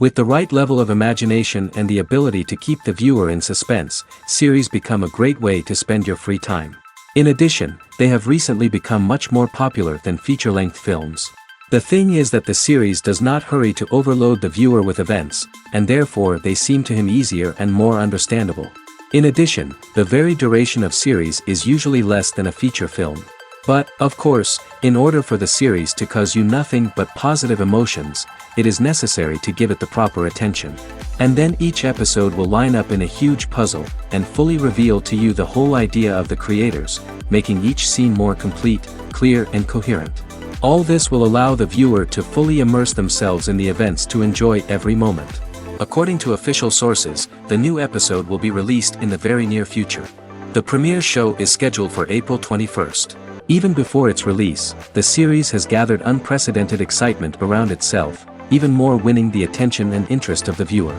With the right level of imagination and the ability to keep the viewer in suspense, series become a great way to spend your free time. In addition, they have recently become much more popular than feature-length films. The thing is that the series does not hurry to overload the viewer with events, and therefore they seem to him easier and more understandable. In addition, the very duration of series is usually less than a feature film. But, of course, in order for the series to cause you nothing but positive emotions, it is necessary to give it the proper attention. And then each episode will line up in a huge puzzle, and fully reveal to you the whole idea of the creators, making each scene more complete, clear and coherent. All this will allow the viewer to fully immerse themselves in the events to enjoy every moment. According to official sources, the new episode will be released in the very near future. The premiere show is scheduled for April 21st. Even before its release, the series has gathered unprecedented excitement around itself, even more winning the attention and interest of the viewer.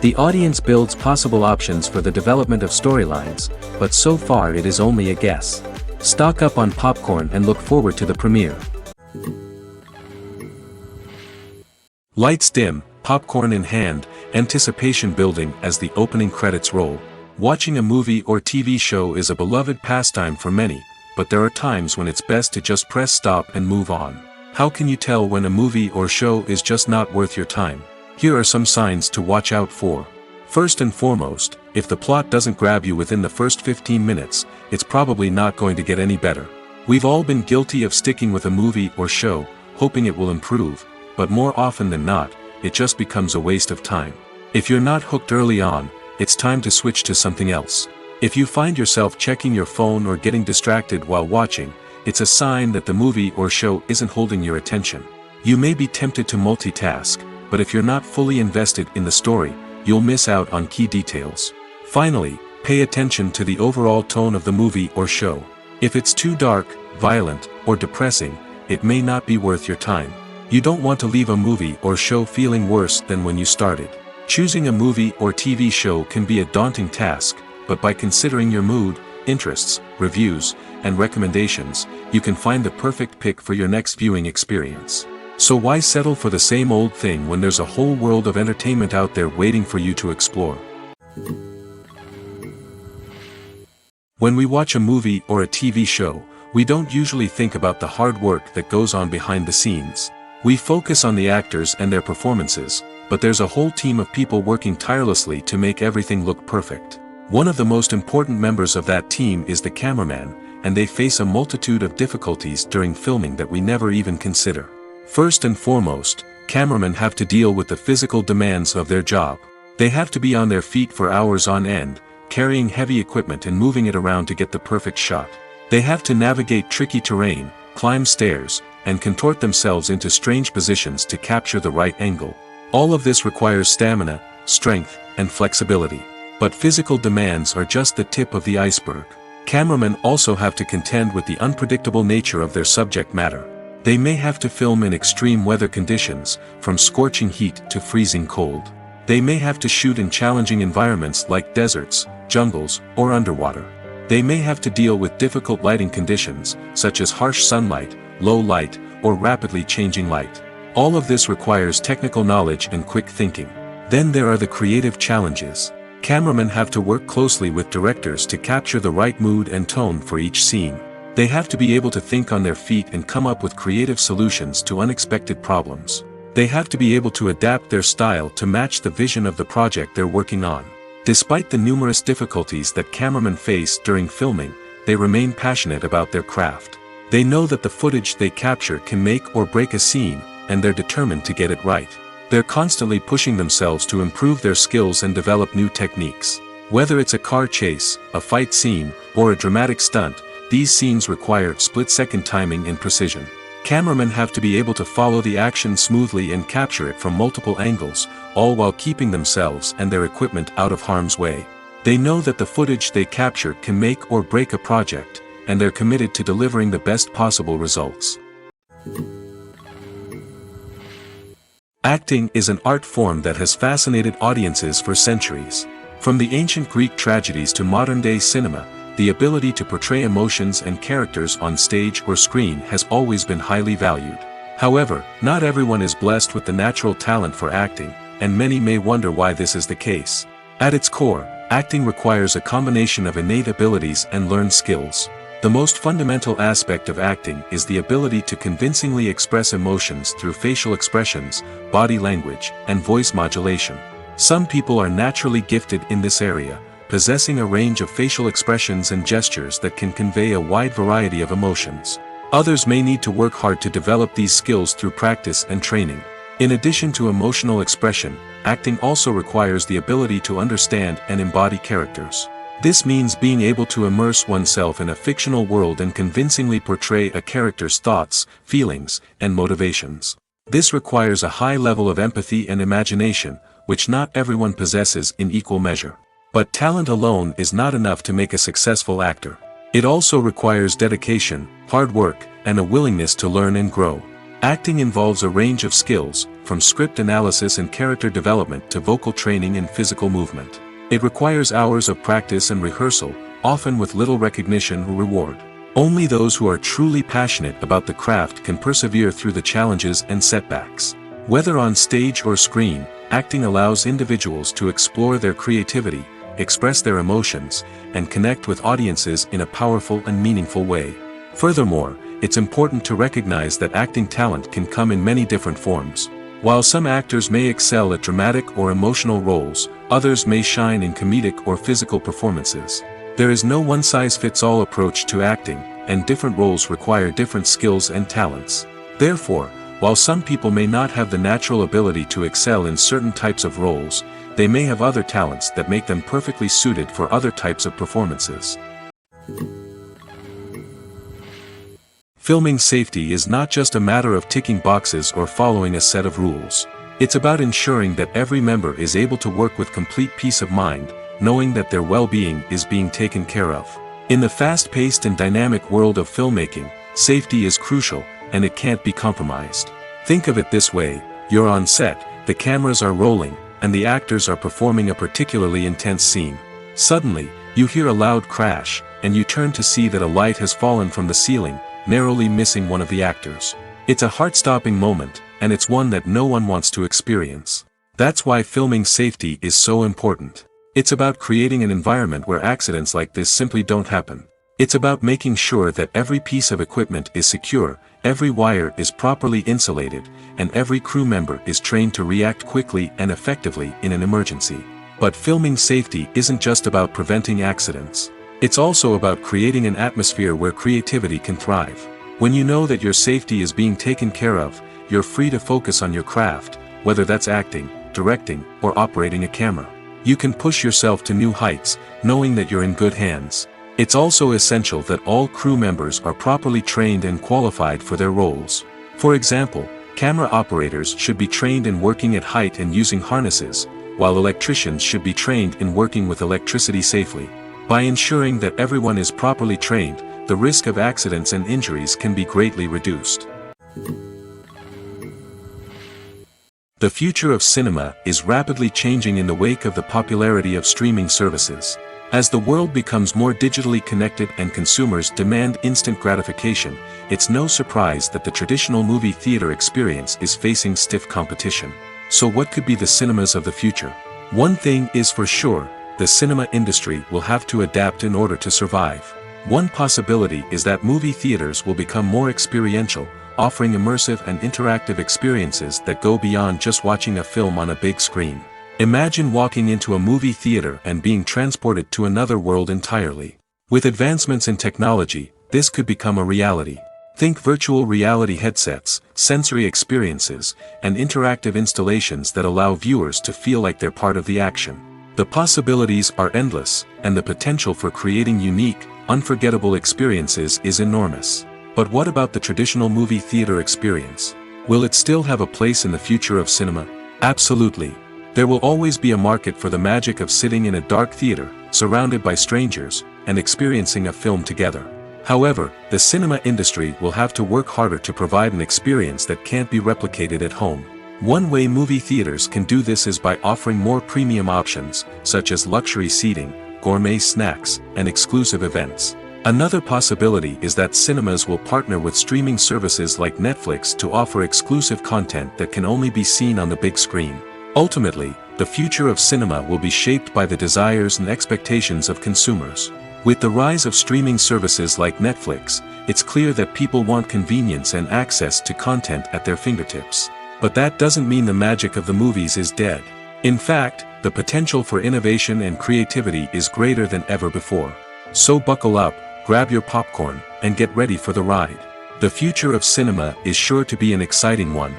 The audience builds possible options for the development of storylines, but so far it is only a guess. Stock up on popcorn and look forward to the premiere. Lights dim, popcorn in hand, anticipation building as the opening credits roll. Watching a movie or TV show is a beloved pastime for many, but there are times when it's best to just press stop and move on. How can you tell when a movie or show is just not worth your time? Here are some signs to watch out for. First and foremost, if the plot doesn't grab you within the first 15 minutes, it's probably not going to get any better. We've all been guilty of sticking with a movie or show, hoping it will improve, but more often than not, it just becomes a waste of time. If you're not hooked early on, it's time to switch to something else. If you find yourself checking your phone or getting distracted while watching, it's a sign that the movie or show isn't holding your attention. You may be tempted to multitask, but if you're not fully invested in the story, you'll miss out on key details. Finally, pay attention to the overall tone of the movie or show. If it's too dark, violent, or depressing, it may not be worth your time. You don't want to leave a movie or show feeling worse than when you started. Choosing a movie or TV show can be a daunting task, but by considering your mood, interests, reviews, and recommendations, you can find the perfect pick for your next viewing experience. So why settle for the same old thing when there's a whole world of entertainment out there waiting for you to explore? When we watch a movie or a TV show, we don't usually think about the hard work that goes on behind the scenes. We focus on the actors and their performances, but there's a whole team of people working tirelessly to make everything look perfect. One of the most important members of that team is the cameraman, and they face a multitude of difficulties during filming that we never even consider. First and foremost, cameramen have to deal with the physical demands of their job. They have to be on their feet for hours on end, carrying heavy equipment and moving it around to get the perfect shot. They have to navigate tricky terrain, climb stairs, and contort themselves into strange positions to capture the right angle. All of this requires stamina, strength, and flexibility. But physical demands are just the tip of the iceberg. Cameramen also have to contend with the unpredictable nature of their subject matter. They may have to film in extreme weather conditions, from scorching heat to freezing cold. They may have to shoot in challenging environments like deserts, jungles, or underwater. They may have to deal with difficult lighting conditions, such as harsh sunlight, low light, or rapidly changing light. All of this requires technical knowledge and quick thinking. Then there are the creative challenges. Cameramen have to work closely with directors to capture the right mood and tone for each scene. They have to be able to think on their feet and come up with creative solutions to unexpected problems. They have to be able to adapt their style to match the vision of the project they're working on. Despite the numerous difficulties that cameramen face during filming, they remain passionate about their craft. They know that the footage they capture can make or break a scene, and they're determined to get it right. They're constantly pushing themselves to improve their skills and develop new techniques. Whether it's a car chase, a fight scene, or a dramatic stunt, these scenes require split-second timing and precision. Cameramen have to be able to follow the action smoothly and capture it from multiple angles, all while keeping themselves and their equipment out of harm's way. They know that the footage they capture can make or break a project, and they're committed to delivering the best possible results. Acting is an art form that has fascinated audiences for centuries. From the ancient Greek tragedies to modern-day cinema, the ability to portray emotions and characters on stage or screen has always been highly valued. However, not everyone is blessed with the natural talent for acting, and many may wonder why this is the case. At its core, acting requires a combination of innate abilities and learned skills. The most fundamental aspect of acting is the ability to convincingly express emotions through facial expressions, body language, and voice modulation. Some people are naturally gifted in this area, possessing a range of facial expressions and gestures that can convey a wide variety of emotions. Others may need to work hard to develop these skills through practice and training. In addition to emotional expression, acting also requires the ability to understand and embody characters. This means being able to immerse oneself in a fictional world and convincingly portray a character's thoughts, feelings, and motivations. This requires a high level of empathy and imagination, which not everyone possesses in equal measure. But talent alone is not enough to make a successful actor. It also requires dedication, hard work, and a willingness to learn and grow. Acting involves a range of skills, from script analysis and character development to vocal training and physical movement. It requires hours of practice and rehearsal, often with little recognition or reward. Only those who are truly passionate about the craft can persevere through the challenges and setbacks. Whether on stage or screen, acting allows individuals to explore their creativity, express their emotions, and connect with audiences in a powerful and meaningful way. Furthermore, it's important to recognize that acting talent can come in many different forms. While some actors may excel at dramatic or emotional roles, others may shine in comedic or physical performances. There is no one-size-fits-all approach to acting, and different roles require different skills and talents. Therefore, while some people may not have the natural ability to excel in certain types of roles, they may have other talents that make them perfectly suited for other types of performances. Filming safety is not just a matter of ticking boxes or following a set of rules. It's about ensuring that every member is able to work with complete peace of mind, knowing that their well-being is being taken care of. In the fast-paced and dynamic world of filmmaking, safety is crucial, and it can't be compromised. Think of it this way: you're on set, the cameras are rolling, and the actors are performing a particularly intense scene. Suddenly, you hear a loud crash, and you turn to see that a light has fallen from the ceiling, narrowly missing one of the actors. It's a heart-stopping moment, and it's one that no one wants to experience. That's why filming safety is so important. It's about creating an environment where accidents like this simply don't happen. It's about making sure that every piece of equipment is secure, every wire is properly insulated, and every crew member is trained to react quickly and effectively in an emergency. But filming safety isn't just about preventing accidents. It's also about creating an atmosphere where creativity can thrive. When you know that your safety is being taken care of, you're free to focus on your craft, whether that's acting, directing, or operating a camera. You can push yourself to new heights, knowing that you're in good hands. It's also essential that all crew members are properly trained and qualified for their roles. For example, camera operators should be trained in working at height and using harnesses, while electricians should be trained in working with electricity safely. By ensuring that everyone is properly trained, the risk of accidents and injuries can be greatly reduced. The future of cinema is rapidly changing in the wake of the popularity of streaming services. As the world becomes more digitally connected and consumers demand instant gratification, it's no surprise that the traditional movie theater experience is facing stiff competition. So what could be the cinemas of the future? One thing is for sure: the cinema industry will have to adapt in order to survive. One possibility is that movie theaters will become more experiential, offering immersive and interactive experiences that go beyond just watching a film on a big screen. Imagine walking into a movie theater and being transported to another world entirely. With advancements in technology, this could become a reality. Think virtual reality headsets, sensory experiences, and interactive installations that allow viewers to feel like they're part of the action. The possibilities are endless, and the potential for creating unique, unforgettable experiences is enormous. But what about the traditional movie theater experience? Will it still have a place in the future of cinema? Absolutely. There will always be a market for the magic of sitting in a dark theater, surrounded by strangers, and experiencing a film together. However, the cinema industry will have to work harder to provide an experience that can't be replicated at home. One way movie theaters can do this is by offering more premium options, such as luxury seating, gourmet snacks, and exclusive events. Another possibility is that cinemas will partner with streaming services like Netflix to offer exclusive content that can only be seen on the big screen. Ultimately, the future of cinema will be shaped by the desires and expectations of consumers. With the rise of streaming services like Netflix, it's clear that people want convenience and access to content at their fingertips. But that doesn't mean the magic of the movies is dead. In fact, the potential for innovation and creativity is greater than ever before. So buckle up, grab your popcorn, and get ready for the ride. The future of cinema is sure to be an exciting one.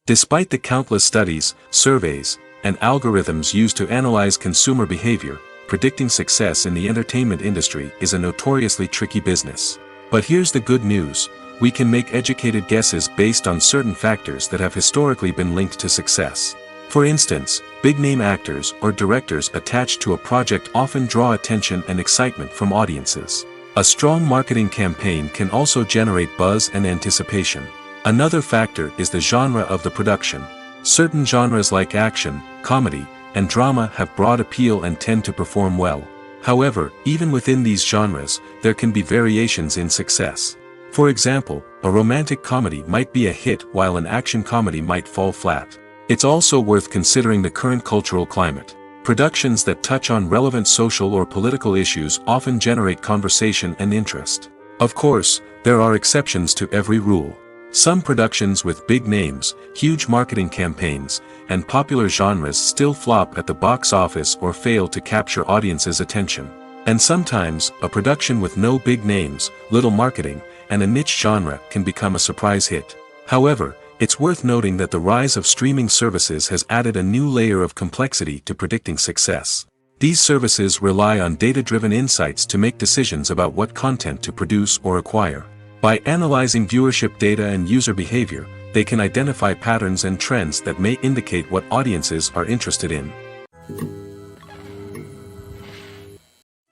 Despite the countless studies, surveys, and algorithms used to analyze consumer behavior, predicting success in the entertainment industry is a notoriously tricky business. But here's the good news: we can make educated guesses based on certain factors that have historically been linked to success. For instance, big-name actors or directors attached to a project often draw attention and excitement from audiences. A strong marketing campaign can also generate buzz and anticipation. Another factor is the genre of the production. Certain genres like action, comedy, and drama have broad appeal and tend to perform well. However, even within these genres, there can be variations in success. For example, a romantic comedy might be a hit while an action comedy might fall flat. It's also worth considering the current cultural climate. Productions that touch on relevant social or political issues often generate conversation and interest. Of course, there are exceptions to every rule. Some productions with big names, huge marketing campaigns, and popular genres still flop at the box office or fail to capture audiences' attention. And sometimes, a production with no big names, little marketing, and a niche genre can become a surprise hit. However, it's worth noting that the rise of streaming services has added a new layer of complexity to predicting success. These services rely on data-driven insights to make decisions about what content to produce or acquire. By analyzing viewership data and user behavior, they can identify patterns and trends that may indicate what audiences are interested in.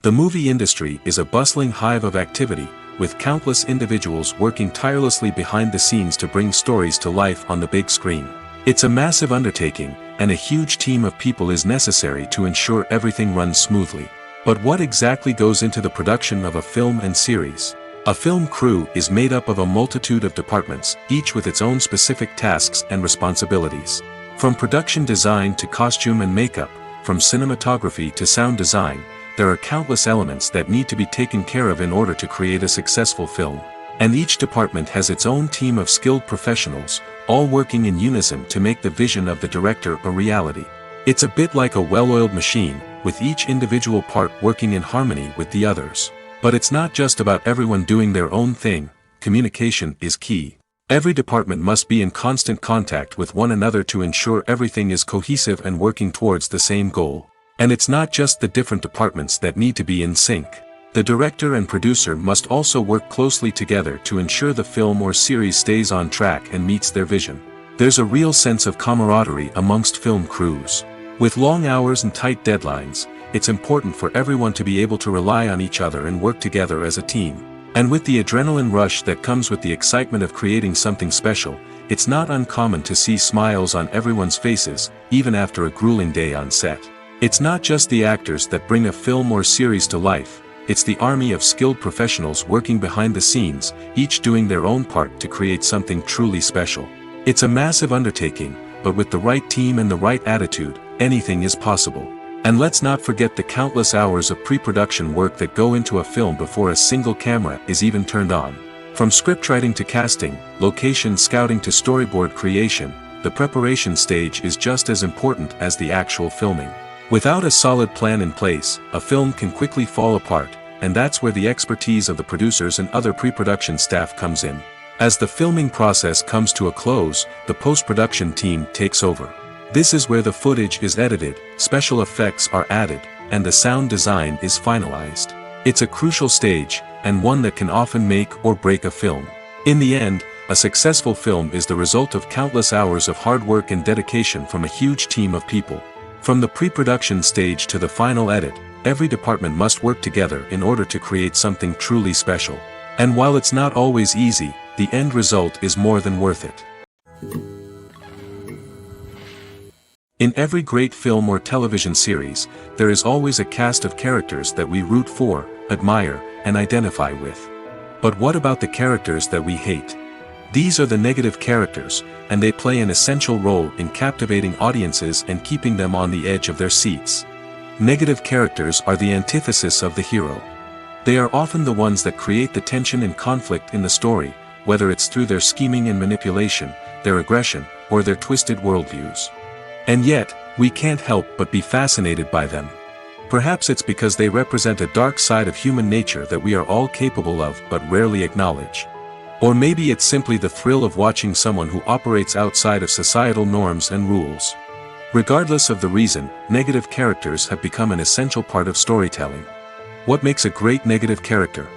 The movie industry is a bustling hive of activity, with countless individuals working tirelessly behind the scenes to bring stories to life on the big screen. It's a massive undertaking, and a huge team of people is necessary to ensure everything runs smoothly. But what exactly goes into the production of a film and series? A film crew is made up of a multitude of departments, each with its own specific tasks and responsibilities. From production design to costume and makeup, from cinematography to sound design, there are countless elements that need to be taken care of in order to create a successful film. And each department has its own team of skilled professionals, all working in unison to make the vision of the director a reality. It's a bit like a well-oiled machine, with each individual part working in harmony with the others. But it's not just about everyone doing their own thing. Communication is key. Every department must be in constant contact with one another to ensure everything is cohesive and working towards the same goal. And it's not just the different departments that need to be in sync. The director and producer must also work closely together to ensure the film or series stays on track and meets their vision. There's a real sense of camaraderie amongst film crews. With long hours and tight deadlines, it's important for everyone to be able to rely on each other and work together as a team. And with the adrenaline rush that comes with the excitement of creating something special, it's not uncommon to see smiles on everyone's faces, even after a grueling day on set. It's not just the actors that bring a film or series to life, it's the army of skilled professionals working behind the scenes, each doing their own part to create something truly special. It's a massive undertaking, but with the right team and the right attitude, anything is possible. And let's not forget the countless hours of pre-production work that go into a film before a single camera is even turned on. From scriptwriting to casting, location scouting to storyboard creation, the preparation stage is just as important as the actual filming. Without a solid plan in place, a film can quickly fall apart, and that's where the expertise of the producers and other pre-production staff comes in. As the filming process comes to a close, the post-production team takes over. This is where the footage is edited, special effects are added, and the sound design is finalized. It's a crucial stage, and one that can often make or break a film. In the end, a successful film is the result of countless hours of hard work and dedication from a huge team of people. From the pre-production stage to the final edit, every department must work together in order to create something truly special. And while it's not always easy, the end result is more than worth it. In every great film or television series, there is always a cast of characters that we root for, admire, and identify with. But what about the characters that we hate? These are the negative characters, and they play an essential role in captivating audiences and keeping them on the edge of their seats. Negative characters are the antithesis of the hero. They are often the ones that create the tension and conflict in the story, whether it's through their scheming and manipulation, their aggression, or their twisted worldviews. And yet, we can't help but be fascinated by them. Perhaps it's because they represent a dark side of human nature that we are all capable of but rarely acknowledge. Or maybe it's simply the thrill of watching someone who operates outside of societal norms and rules. Regardless of the reason, negative characters have become an essential part of storytelling. What makes a great negative character?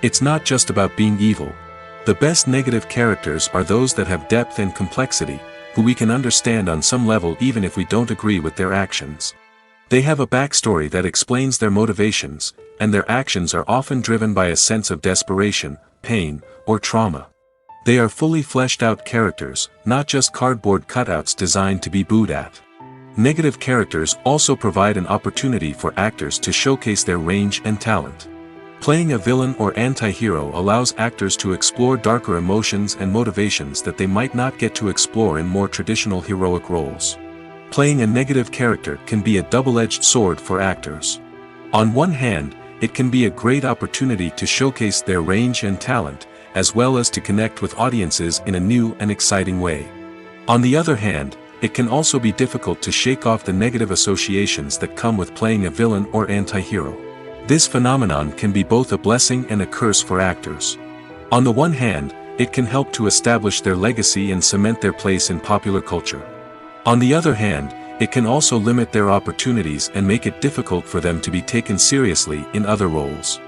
It's not just about being evil. The best negative characters are those that have depth and complexity, who we can understand on some level even if we don't agree with their actions. They have a backstory that explains their motivations, and their actions are often driven by a sense of desperation, pain, or trauma. They are fully fleshed out characters, not just cardboard cutouts designed to be booed at. Negative characters also provide an opportunity for actors to showcase their range and talent. Playing a villain or anti-hero allows actors to explore darker emotions and motivations that they might not get to explore in more traditional heroic roles. Playing a negative character can be a double-edged sword for actors. On one hand, it can be a great opportunity to showcase their range and talent, as well as to connect with audiences in a new and exciting way. On the other hand, it can also be difficult to shake off the negative associations that come with playing a villain or anti-hero. This phenomenon can be both a blessing and a curse for actors. On the one hand, it can help to establish their legacy and cement their place in popular culture. On the other hand, it can also limit their opportunities and make it difficult for them to be taken seriously in other roles.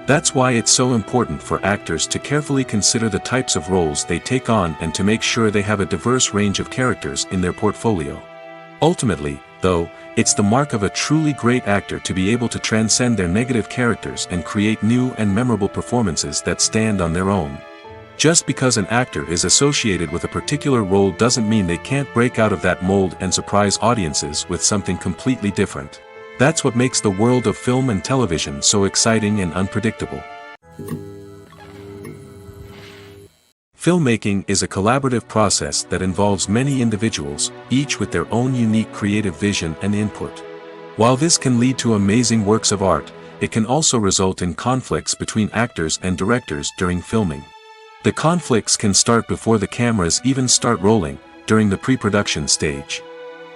That's why it's so important for actors to carefully consider the types of roles they take on and to make sure they have a diverse range of characters in their portfolio. Ultimately, though, it's the mark of a truly great actor to be able to transcend their negative characters and create new and memorable performances that stand on their own. Just because an actor is associated with a particular role doesn't mean they can't break out of that mold and surprise audiences with something completely different. That's what makes the world of film and television so exciting and unpredictable. Filmmaking is a collaborative process that involves many individuals, each with their own unique creative vision and input. While this can lead to amazing works of art, it can also result in conflicts between actors and directors during filming. The conflicts can start before the cameras even start rolling, during the pre-production stage.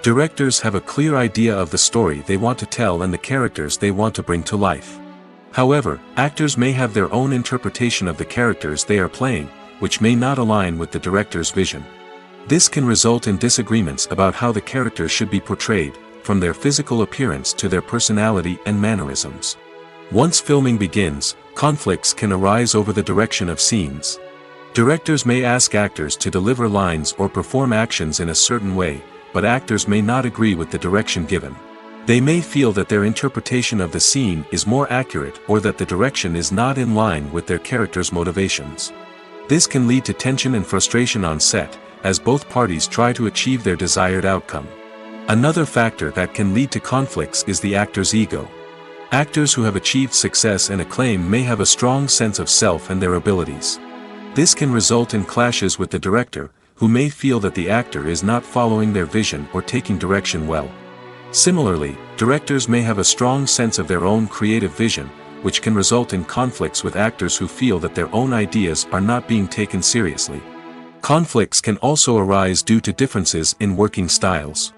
Directors have a clear idea of the story they want to tell and the characters they want to bring to life. However, actors may have their own interpretation of the characters they are playing, which may not align with the director's vision. This can result in disagreements about how the characters should be portrayed, from their physical appearance to their personality and mannerisms. Once filming begins, conflicts can arise over the direction of scenes. Directors may ask actors to deliver lines or perform actions in a certain way, but actors may not agree with the direction given. They may feel that their interpretation of the scene is more accurate or that the direction is not in line with their character's motivations. This can lead to tension and frustration on set, as both parties try to achieve their desired outcome. Another factor that can lead to conflicts is the actor's ego. Actors who have achieved success and acclaim may have a strong sense of self and their abilities. This can result in clashes with the director, who may feel that the actor is not following their vision or taking direction well. Similarly, directors may have a strong sense of their own creative vision, which can result in conflicts with actors who feel that their own ideas are not being taken seriously. Conflicts can also arise due to differences in working styles.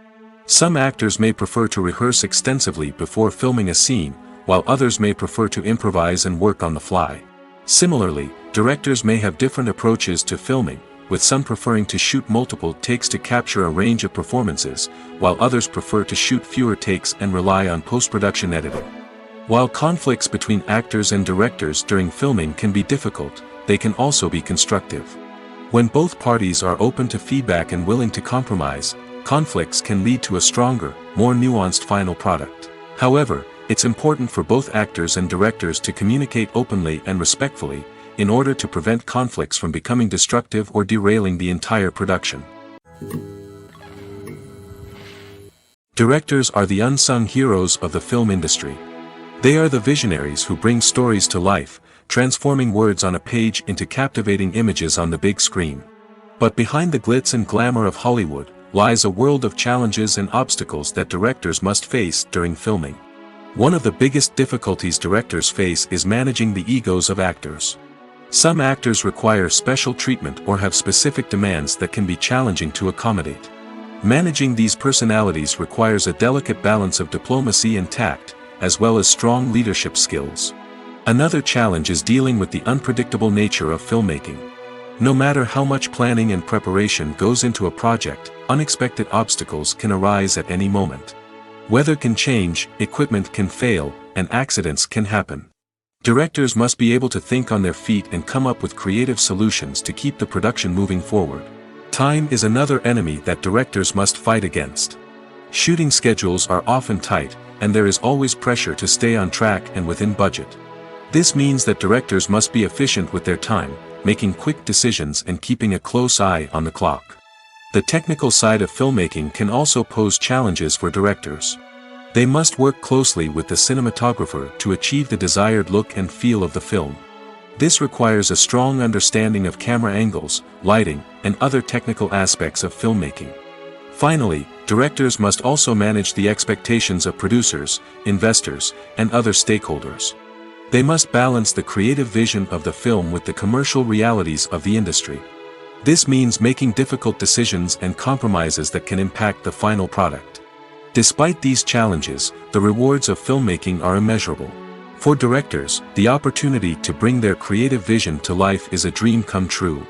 Some actors may prefer to rehearse extensively before filming a scene, while others may prefer to improvise and work on the fly. Similarly, directors may have different approaches to filming, with some preferring to shoot multiple takes to capture a range of performances, while others prefer to shoot fewer takes and rely on post-production editing. While conflicts between actors and directors during filming can be difficult, they can also be constructive. When both parties are open to feedback and willing to compromise, conflicts can lead to a stronger, more nuanced final product. However, it's important for both actors and directors to communicate openly and respectfully, in order to prevent conflicts from becoming destructive or derailing the entire production. Directors are the unsung heroes of the film industry. They are the visionaries who bring stories to life, transforming words on a page into captivating images on the big screen. But behind the glitz and glamour of Hollywood, lies a world of challenges and obstacles that directors must face during filming. One of the biggest difficulties directors face is managing the egos of actors. Some actors require special treatment or have specific demands that can be challenging to accommodate. Managing these personalities requires a delicate balance of diplomacy and tact, as well as strong leadership skills. Another challenge is dealing with the unpredictable nature of filmmaking. No matter how much planning and preparation goes into a project, unexpected obstacles can arise at any moment. Weather can change, equipment can fail, and accidents can happen. Directors must be able to think on their feet and come up with creative solutions to keep the production moving forward. Time is another enemy that directors must fight against. Shooting schedules are often tight, and there is always pressure to stay on track and within budget. This means that directors must be efficient with their time, making quick decisions and keeping a close eye on the clock. The technical side of filmmaking can also pose challenges for directors. They must work closely with the cinematographer to achieve the desired look and feel of the film. This requires a strong understanding of camera angles, lighting, and other technical aspects of filmmaking. Finally, directors must also manage the expectations of producers, investors, and other stakeholders. They must balance the creative vision of the film with the commercial realities of the industry. This means making difficult decisions and compromises that can impact the final product. Despite these challenges, the rewards of filmmaking are immeasurable. For directors, the opportunity to bring their creative vision to life is a dream come true.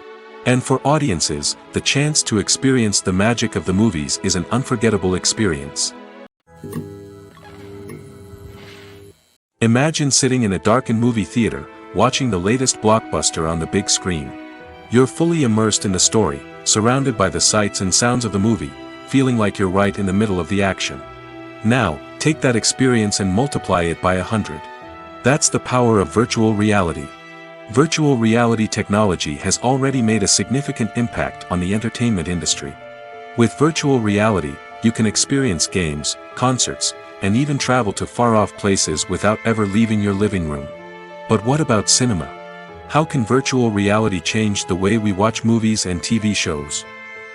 And for audiences, the chance to experience the magic of the movies is an unforgettable experience. Imagine sitting in a darkened movie theater, watching the latest blockbuster on the big screen. You're fully immersed in the story, surrounded by the sights and sounds of the movie, feeling like you're right in the middle of the action. Now, take that experience and multiply it by 100. That's the power of virtual reality. Virtual reality technology has already made a significant impact on the entertainment industry. With virtual reality, you can experience games, concerts, and even travel to far-off places without ever leaving your living room. But what about cinema? How can virtual reality change the way we watch movies and TV shows?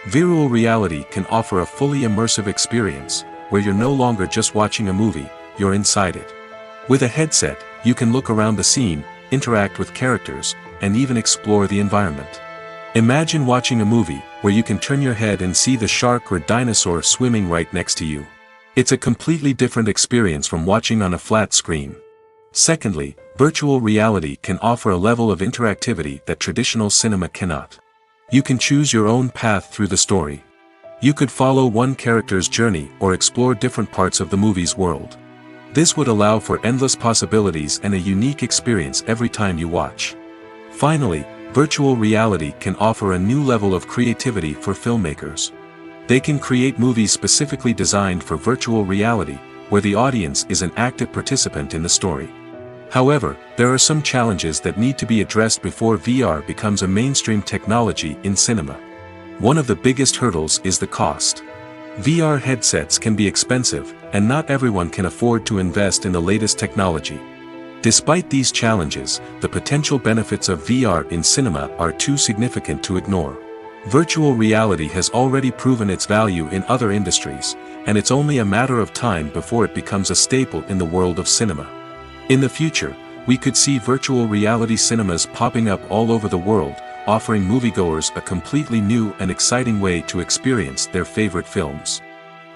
Virtual reality can offer a fully immersive experience, where you're no longer just watching a movie, you're inside it. With a headset, you can look around the scene, interact with characters, and even explore the environment. Imagine watching a movie, where you can turn your head and see the shark or dinosaur swimming right next to you. It's a completely different experience from watching on a flat screen. Secondly, virtual reality can offer a level of interactivity that traditional cinema cannot. You can choose your own path through the story. You could follow one character's journey or explore different parts of the movie's world. This would allow for endless possibilities and a unique experience every time you watch. Finally, virtual reality can offer a new level of creativity for filmmakers. They can create movies specifically designed for virtual reality, where the audience is an active participant in the story. However, there are some challenges that need to be addressed before VR becomes a mainstream technology in cinema. One of the biggest hurdles is the cost. VR headsets can be expensive, and not everyone can afford to invest in the latest technology. Despite these challenges, the potential benefits of VR in cinema are too significant to ignore. Virtual reality has already proven its value in other industries, and it's only a matter of time before it becomes a staple in the world of cinema. In the future, we could see virtual reality cinemas popping up all over the world, offering moviegoers a completely new and exciting way to experience their favorite films.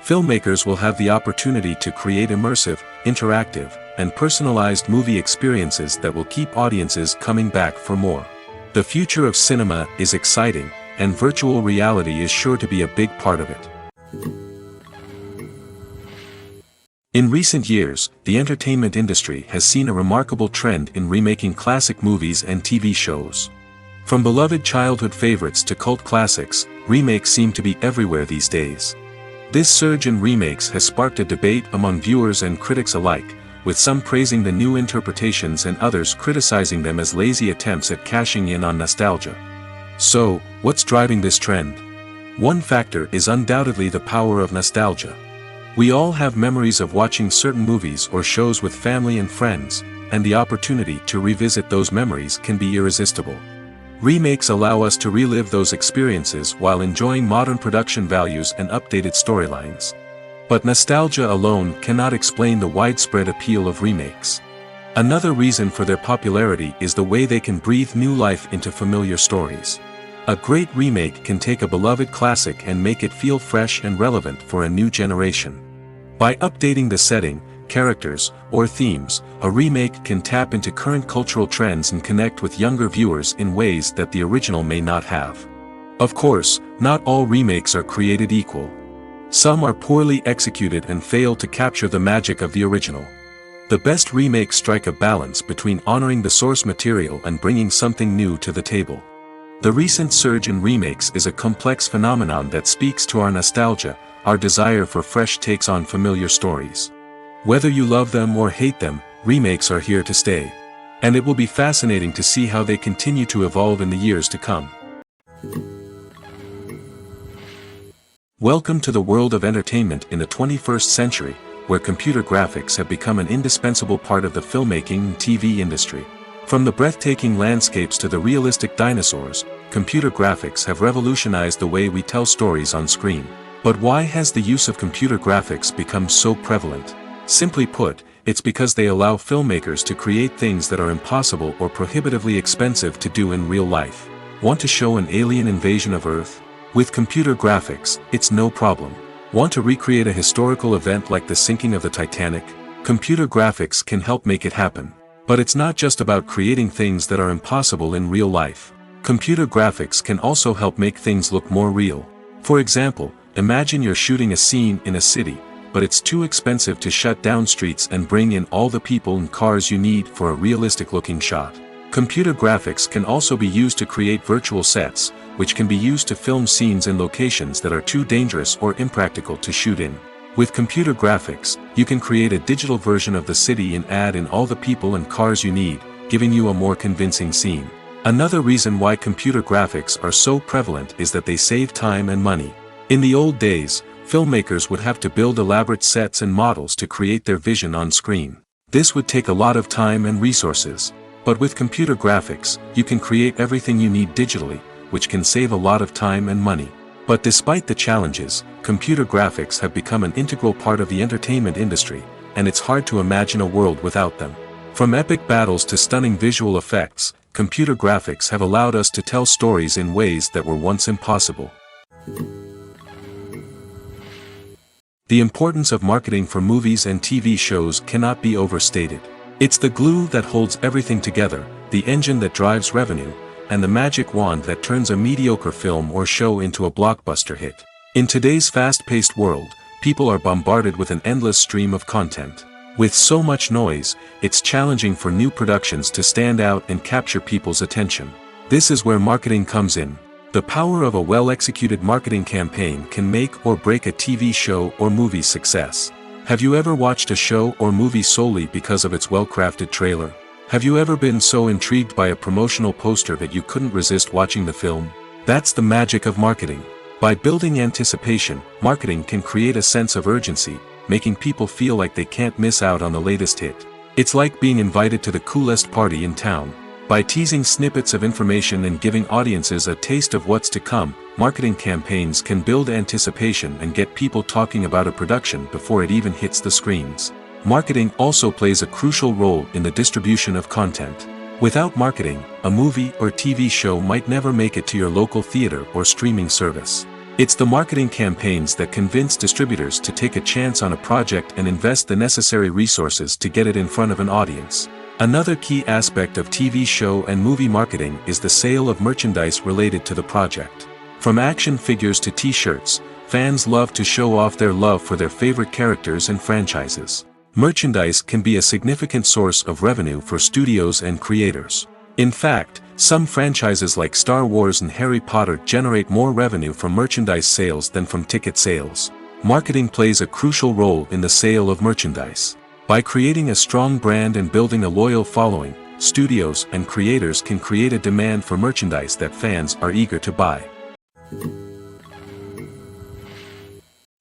Filmmakers will have the opportunity to create immersive, interactive, and personalized movie experiences that will keep audiences coming back for more. The future of cinema is exciting, and virtual reality is sure to be a big part of it. In recent years, the entertainment industry has seen a remarkable trend in remaking classic movies and TV shows. From beloved childhood favorites to cult classics, remakes seem to be everywhere these days. This surge in remakes has sparked a debate among viewers and critics alike, with some praising the new interpretations and others criticizing them as lazy attempts at cashing in on nostalgia. So, what's driving this trend? One factor is undoubtedly the power of nostalgia. We all have memories of watching certain movies or shows with family and friends, and the opportunity to revisit those memories can be irresistible. Remakes allow us to relive those experiences while enjoying modern production values and updated storylines. But nostalgia alone cannot explain the widespread appeal of remakes. Another reason for their popularity is the way they can breathe new life into familiar stories. A great remake can take a beloved classic and make it feel fresh and relevant for a new generation. By updating the setting, characters, or themes, a remake can tap into current cultural trends and connect with younger viewers in ways that the original may not have. Of course, not all remakes are created equal. Some are poorly executed and fail to capture the magic of the original. The best remakes strike a balance between honoring the source material and bringing something new to the table. The recent surge in remakes is a complex phenomenon that speaks to our nostalgia, our desire for fresh takes on familiar stories. Whether you love them or hate them, remakes are here to stay. And it will be fascinating to see how they continue to evolve in the years to come. Welcome to the world of entertainment in the 21st century, where computer graphics have become an indispensable part of the filmmaking and TV industry. From the breathtaking landscapes to the realistic dinosaurs, computer graphics have revolutionized the way we tell stories on screen. But why has the use of computer graphics become so prevalent? Simply put, it's because they allow filmmakers to create things that are impossible or prohibitively expensive to do in real life. Want to show an alien invasion of Earth? With computer graphics, it's no problem. Want to recreate a historical event like the sinking of the Titanic? Computer graphics can help make it happen. But it's not just about creating things that are impossible in real life. Computer graphics can also help make things look more real. For example, imagine you're shooting a scene in a city, but it's too expensive to shut down streets and bring in all the people and cars you need for a realistic-looking shot. Computer graphics can also be used to create virtual sets, which can be used to film scenes in locations that are too dangerous or impractical to shoot in. With computer graphics, you can create a digital version of the city and add in all the people and cars you need, giving you a more convincing scene. Another reason why computer graphics are so prevalent is that they save time and money. In the old days, filmmakers would have to build elaborate sets and models to create their vision on screen. This would take a lot of time and resources. But with computer graphics, you can create everything you need digitally, which can save a lot of time and money. But despite the challenges, computer graphics have become an integral part of the entertainment industry, and it's hard to imagine a world without them. From epic battles to stunning visual effects, computer graphics have allowed us to tell stories in ways that were once impossible. The importance of marketing for movies and TV shows cannot be overstated. It's the glue that holds everything together, the engine that drives revenue, and the magic wand that turns a mediocre film or show into a blockbuster hit. In today's fast-paced world, people are bombarded with an endless stream of content. With so much noise, it's challenging for new productions to stand out and capture people's attention. This is where marketing comes in. The power of a well-executed marketing campaign can make or break a TV show or movie's success. Have you ever watched a show or movie solely because of its well-crafted trailer? Have you ever been so intrigued by a promotional poster that you couldn't resist watching the film? That's the magic of marketing. By building anticipation, marketing can create a sense of urgency, making people feel like they can't miss out on the latest hit. It's like being invited to the coolest party in town. By teasing snippets of information and giving audiences a taste of what's to come, marketing campaigns can build anticipation and get people talking about a production before it even hits the screens. Marketing also plays a crucial role in the distribution of content. Without marketing, a movie or TV show might never make it to your local theater or streaming service. It's the marketing campaigns that convince distributors to take a chance on a project and invest the necessary resources to get it in front of an audience. Another key aspect of TV show and movie marketing is the sale of merchandise related to the project. From action figures to t-shirts, fans love to show off their love for their favorite characters and franchises. Merchandise can be a significant source of revenue for studios and creators. In fact, some franchises like Star Wars and Harry Potter generate more revenue from merchandise sales than from ticket sales. Marketing plays a crucial role in the sale of merchandise. By creating a strong brand and building a loyal following, studios and creators can create a demand for merchandise that fans are eager to buy.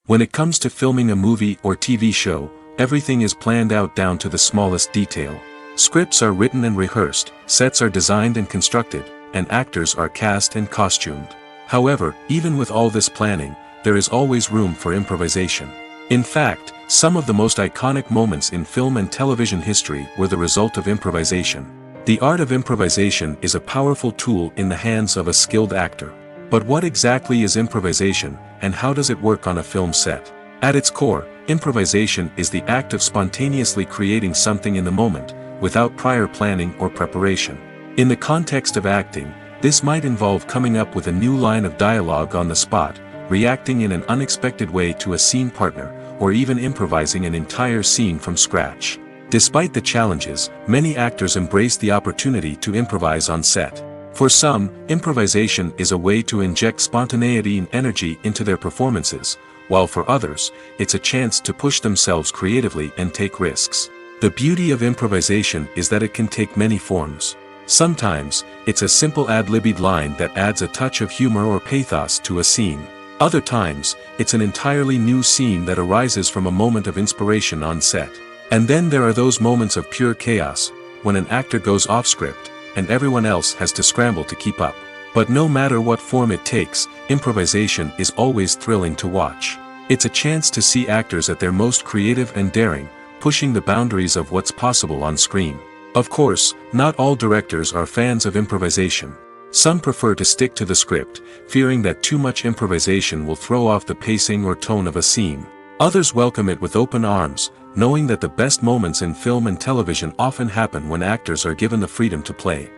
When it comes to filming a movie or TV show, everything is planned out down to the smallest detail. Scripts are written and rehearsed, sets are designed and constructed, and actors are cast and costumed. However, even with all this planning, there is always room for improvisation. In fact, some of the most iconic moments in film and television history were the result of improvisation. The art of improvisation is a powerful tool in the hands of a skilled actor. But what exactly is improvisation, and how does it work on a film set? At its core, improvisation is the act of spontaneously creating something in the moment, without prior planning or preparation. In the context of acting, this might involve coming up with a new line of dialogue on the spot, reacting in an unexpected way to a scene partner, or even improvising an entire scene from scratch. Despite the challenges, many actors embrace the opportunity to improvise on set. For some, improvisation is a way to inject spontaneity and energy into their performances, while for others, it's a chance to push themselves creatively and take risks. The beauty of improvisation is that it can take many forms. Sometimes, it's a simple ad-libbed line that adds a touch of humor or pathos to a scene. Other times, it's an entirely new scene that arises from a moment of inspiration on set. And then there are those moments of pure chaos, when an actor goes off script, and everyone else has to scramble to keep up. But no matter what form it takes, improvisation is always thrilling to watch. It's a chance to see actors at their most creative and daring, pushing the boundaries of what's possible on screen. Of course, not all directors are fans of improvisation. Some prefer to stick to the script, fearing that too much improvisation will throw off the pacing or tone of a scene. Others welcome it with open arms, knowing that the best moments in film and television often happen when actors are given the freedom to play.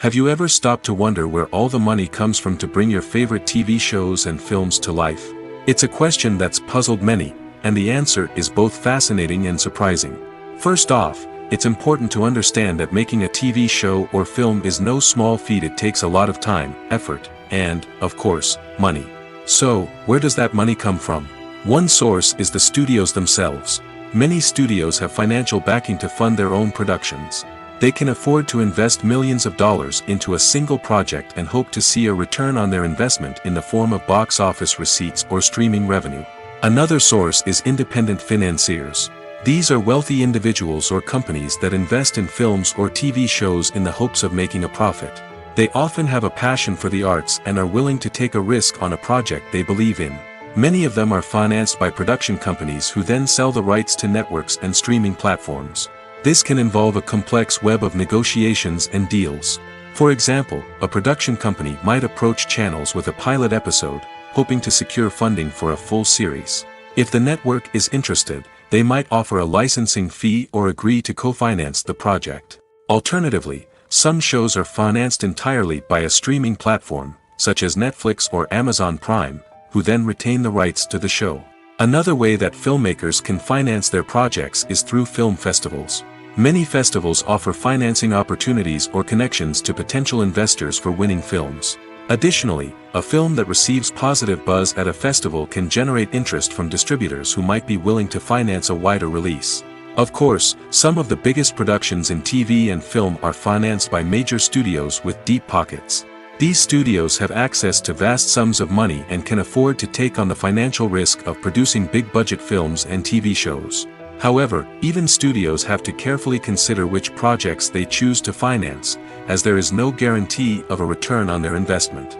Have you ever stopped to wonder where all the money comes from to bring your favorite TV shows and films to life? It's a question that's puzzled many, and the answer is both fascinating and surprising. First off, it's important to understand that making a TV show or film is no small feat. It takes a lot of time, effort, and, of course, money. So, where does that money come from? One source is the studios themselves. Many studios have financial backing to fund their own productions. They can afford to invest millions of dollars into a single project and hope to see a return on their investment in the form of box office receipts or streaming revenue. Another source is independent financiers. These are wealthy individuals or companies that invest in films or TV shows in the hopes of making a profit. They often have a passion for the arts and are willing to take a risk on a project they believe in. Many of them are financed by production companies who then sell the rights to networks and streaming platforms. This can involve a complex web of negotiations and deals. For example, a production company might approach channels with a pilot episode, hoping to secure funding for a full series. If the network is interested, they might offer a licensing fee or agree to co-finance the project. Alternatively, some shows are financed entirely by a streaming platform, such as Netflix or Amazon Prime, who then retain the rights to the show. Another way that filmmakers can finance their projects is through film festivals. Many festivals offer financing opportunities or connections to potential investors for winning films. Additionally, a film that receives positive buzz at a festival can generate interest from distributors who might be willing to finance a wider release. Of course, some of the biggest productions in TV and film are financed by major studios with deep pockets. These studios have access to vast sums of money and can afford to take on the financial risk of producing big-budget films and TV shows. However, even studios have to carefully consider which projects they choose to finance, as there is no guarantee of a return on their investment.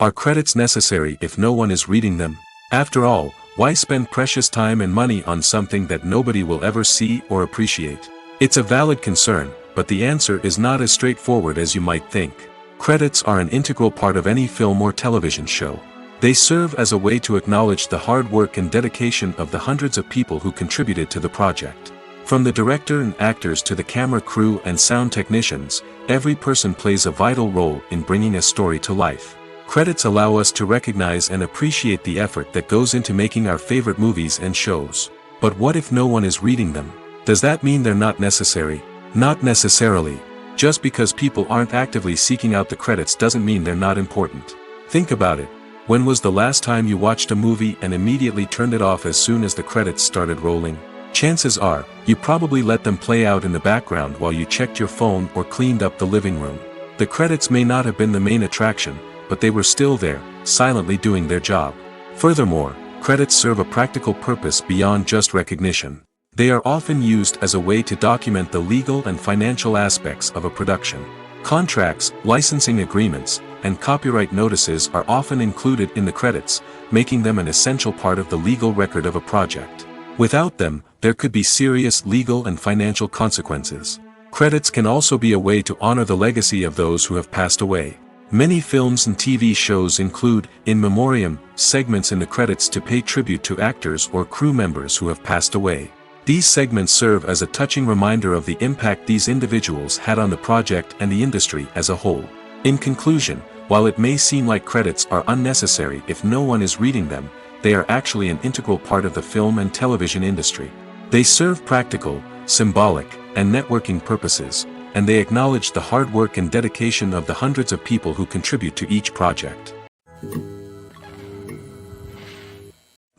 Are credits necessary if no one is reading them? After all, why spend precious time and money on something that nobody will ever see or appreciate? It's a valid concern, but the answer is not as straightforward as you might think. Credits are an integral part of any film or television show. They serve as a way to acknowledge the hard work and dedication of the hundreds of people who contributed to the project. From the director and actors to the camera crew and sound technicians, every person plays a vital role in bringing a story to life. Credits allow us to recognize and appreciate the effort that goes into making our favorite movies and shows. But what if no one is reading them? Does that mean they're not necessary? Not necessarily. Just because people aren't actively seeking out the credits doesn't mean they're not important. Think about it. When was the last time you watched a movie and immediately turned it off as soon as the credits started rolling? Chances are, you probably let them play out in the background while you checked your phone or cleaned up the living room. The credits may not have been the main attraction, but they were still there, silently doing their job. Furthermore, credits serve a practical purpose beyond just recognition. They are often used as a way to document the legal and financial aspects of a production. Contracts, licensing agreements, and copyright notices are often included in the credits, making them an essential part of the legal record of a project. Without them, there could be serious legal and financial consequences. Credits can also be a way to honor the legacy of those who have passed away. Many films and TV shows include, in memoriam, segments in the credits to pay tribute to actors or crew members who have passed away. These segments serve as a touching reminder of the impact these individuals had on the project and the industry as a whole. In conclusion, while it may seem like credits are unnecessary if no one is reading them, they are actually an integral part of the film and television industry. They serve practical, symbolic, and networking purposes, and they acknowledge the hard work and dedication of the hundreds of people who contribute to each project.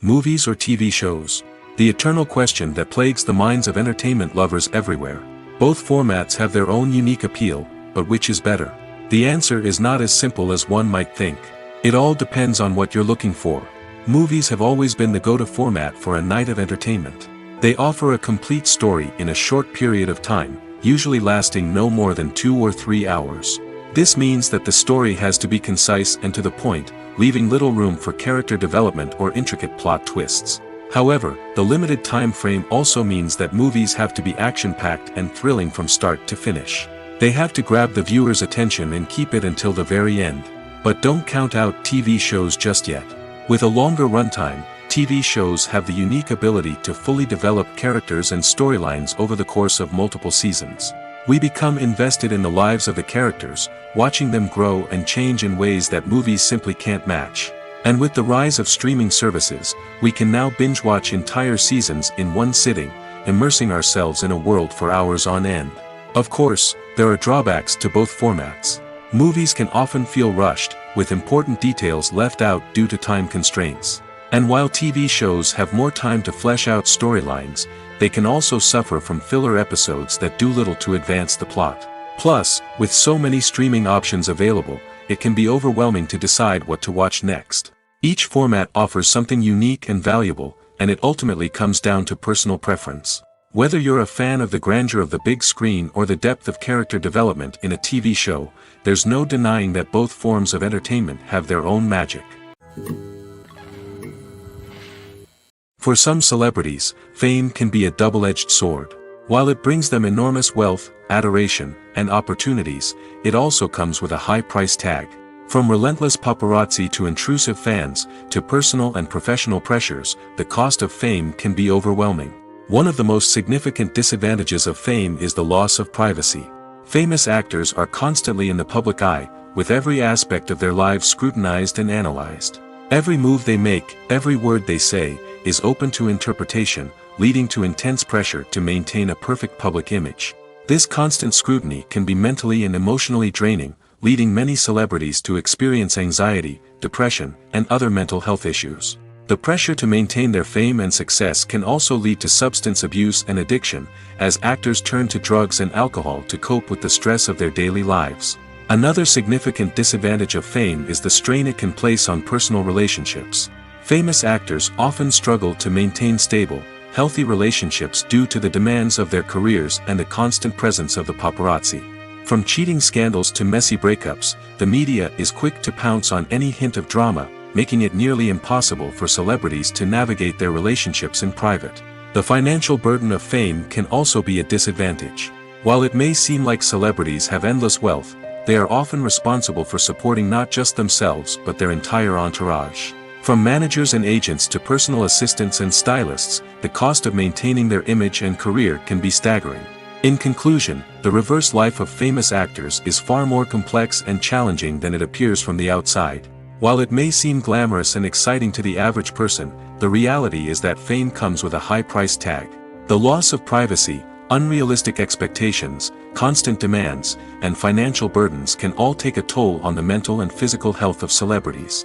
Movies or TV shows? The eternal question that plagues the minds of entertainment lovers everywhere. Both formats have their own unique appeal, but which is better? The answer is not as simple as one might think. It all depends on what you're looking for. Movies have always been the go-to format for a night of entertainment. They offer a complete story in a short period of time, usually lasting no more than 2 or 3 hours. This means that the story has to be concise and to the point, leaving little room for character development or intricate plot twists. However, the limited time frame also means that movies have to be action-packed and thrilling from start to finish. They have to grab the viewer's attention and keep it until the very end. But don't count out TV shows just yet. With a longer runtime, TV shows have the unique ability to fully develop characters and storylines over the course of multiple seasons. We become invested in the lives of the characters, watching them grow and change in ways that movies simply can't match. And with the rise of streaming services, we can now binge-watch entire seasons in one sitting, immersing ourselves in a world for hours on end. Of course, there are drawbacks to both formats. Movies can often feel rushed, with important details left out due to time constraints. And while TV shows have more time to flesh out storylines, they can also suffer from filler episodes that do little to advance the plot. Plus, with so many streaming options available, it can be overwhelming to decide what to watch next. Each format offers something unique and valuable, and it ultimately comes down to personal preference. Whether you're a fan of the grandeur of the big screen or the depth of character development in a TV show, there's no denying that both forms of entertainment have their own magic. For some celebrities, fame can be a double-edged sword. While it brings them enormous wealth, adoration, and opportunities, it also comes with a high price tag. From relentless paparazzi to intrusive fans, to personal and professional pressures, the cost of fame can be overwhelming. One of the most significant disadvantages of fame is the loss of privacy. Famous actors are constantly in the public eye, with every aspect of their lives scrutinized and analyzed. Every move they make, every word they say, is open to interpretation, leading to intense pressure to maintain a perfect public image. This constant scrutiny can be mentally and emotionally draining, leading many celebrities to experience anxiety, depression, and other mental health issues. The pressure to maintain their fame and success can also lead to substance abuse and addiction, as actors turn to drugs and alcohol to cope with the stress of their daily lives. Another significant disadvantage of fame is the strain it can place on personal relationships. Famous actors often struggle to maintain stable, healthy relationships due to the demands of their careers and the constant presence of the paparazzi. From cheating scandals to messy breakups, the media is quick to pounce on any hint of drama, making it nearly impossible for celebrities to navigate their relationships in private. The financial burden of fame can also be a disadvantage. While it may seem like celebrities have endless wealth, they are often responsible for supporting not just themselves but their entire entourage. From managers and agents to personal assistants and stylists, the cost of maintaining their image and career can be staggering. In conclusion, the reverse life of famous actors is far more complex and challenging than it appears from the outside. While it may seem glamorous and exciting to the average person, the reality is that fame comes with a high price tag. The loss of privacy, unrealistic expectations, constant demands, and financial burdens can all take a toll on the mental and physical health of celebrities.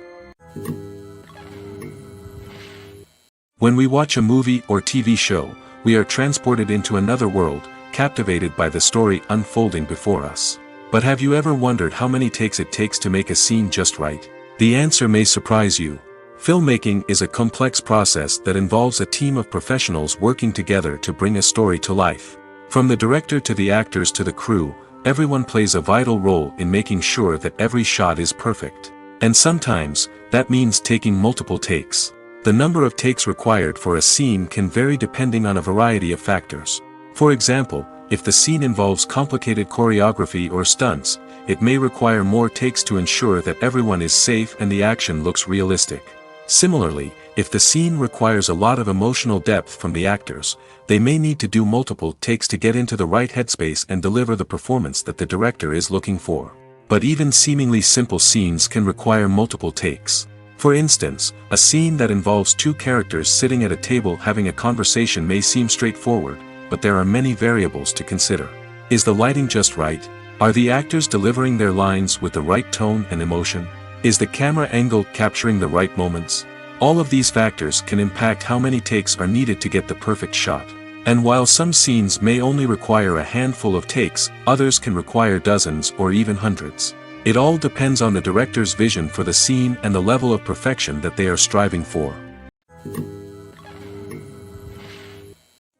When we watch a movie or TV show, we are transported into another world, captivated by the story unfolding before us. But have you ever wondered how many takes it takes to make a scene just right? The answer may surprise you. Filmmaking is a complex process that involves a team of professionals working together to bring a story to life. From the director to the actors to the crew, everyone plays a vital role in making sure that every shot is perfect. And sometimes, that means taking multiple takes. The number of takes required for a scene can vary depending on a variety of factors. For example, if the scene involves complicated choreography or stunts, it may require more takes to ensure that everyone is safe and the action looks realistic. Similarly, if the scene requires a lot of emotional depth from the actors, they may need to do multiple takes to get into the right headspace and deliver the performance that the director is looking for. But even seemingly simple scenes can require multiple takes. For instance, a scene that involves two characters sitting at a table having a conversation may seem straightforward, but there are many variables to consider. Is the lighting just right? Are the actors delivering their lines with the right tone and emotion? Is the camera angle capturing the right moments? All of these factors can impact how many takes are needed to get the perfect shot. And while some scenes may only require a handful of takes, others can require dozens or even hundreds. It all depends on the director's vision for the scene and the level of perfection that they are striving for.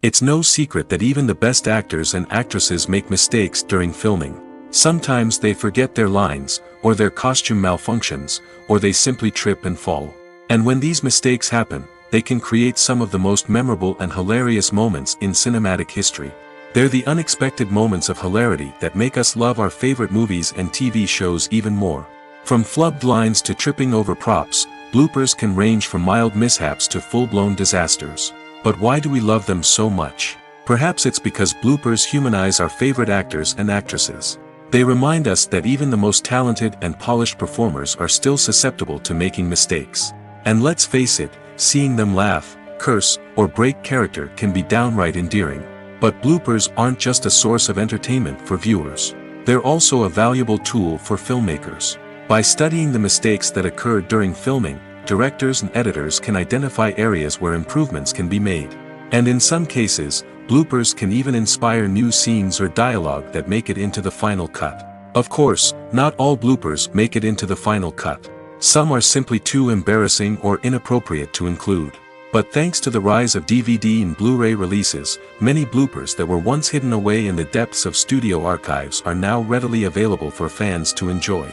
It's no secret that even the best actors and actresses make mistakes during filming. Sometimes they forget their lines, or their costume malfunctions, or they simply trip and fall. And when these mistakes happen, they can create some of the most memorable and hilarious moments in cinematic history. They're the unexpected moments of hilarity that make us love our favorite movies and TV shows even more. From flubbed lines to tripping over props, bloopers can range from mild mishaps to full-blown disasters. But why do we love them so much? Perhaps it's because bloopers humanize our favorite actors and actresses. They remind us that even the most talented and polished performers are still susceptible to making mistakes. And let's face it, seeing them laugh, curse, or break character can be downright endearing. But bloopers aren't just a source of entertainment for viewers. They're also a valuable tool for filmmakers. By studying the mistakes that occurred during filming, directors and editors can identify areas where improvements can be made. And in some cases, bloopers can even inspire new scenes or dialogue that make it into the final cut. Of course, not all bloopers make it into the final cut. Some are simply too embarrassing or inappropriate to include. But thanks to the rise of DVD and Blu-ray releases, many bloopers that were once hidden away in the depths of studio archives are now readily available for fans to enjoy.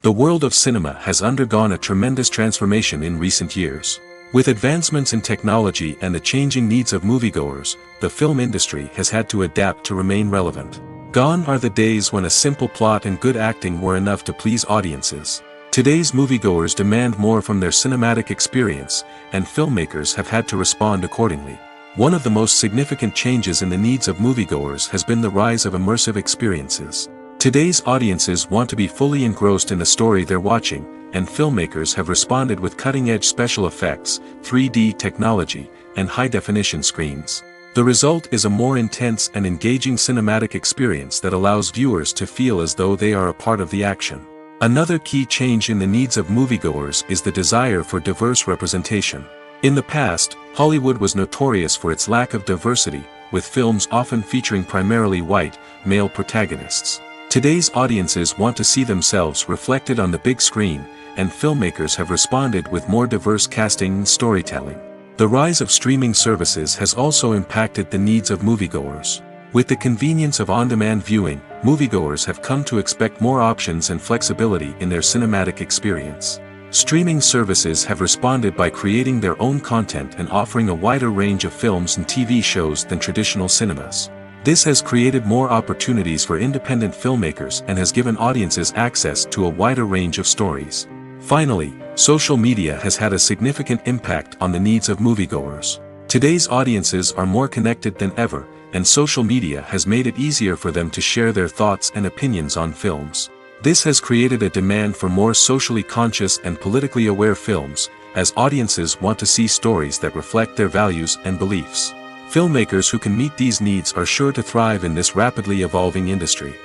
The world of cinema has undergone a tremendous transformation in recent years. With advancements in technology and the changing needs of moviegoers, the film industry has had to adapt to remain relevant. Gone are the days when a simple plot and good acting were enough to please audiences. Today's moviegoers demand more from their cinematic experience, and filmmakers have had to respond accordingly. One of the most significant changes in the needs of moviegoers has been the rise of immersive experiences. Today's audiences want to be fully engrossed in the story they're watching, and filmmakers have responded with cutting-edge special effects, 3D technology, and high-definition screens. The result is a more intense and engaging cinematic experience that allows viewers to feel as though they are a part of the action. Another key change in the needs of moviegoers is the desire for diverse representation. In the past, Hollywood was notorious for its lack of diversity, with films often featuring primarily white, male protagonists. Today's audiences want to see themselves reflected on the big screen, and filmmakers have responded with more diverse casting and storytelling. The rise of streaming services has also impacted the needs of moviegoers. With the convenience of on-demand viewing, moviegoers have come to expect more options and flexibility in their cinematic experience. Streaming services have responded by creating their own content and offering a wider range of films and TV shows than traditional cinemas. This has created more opportunities for independent filmmakers and has given audiences access to a wider range of stories. Finally, social media has had a significant impact on the needs of moviegoers. Today's audiences are more connected than ever, and social media has made it easier for them to share their thoughts and opinions on films. This has created a demand for more socially conscious and politically aware films, as audiences want to see stories that reflect their values and beliefs. Filmmakers who can meet these needs are sure to thrive in this rapidly evolving industry.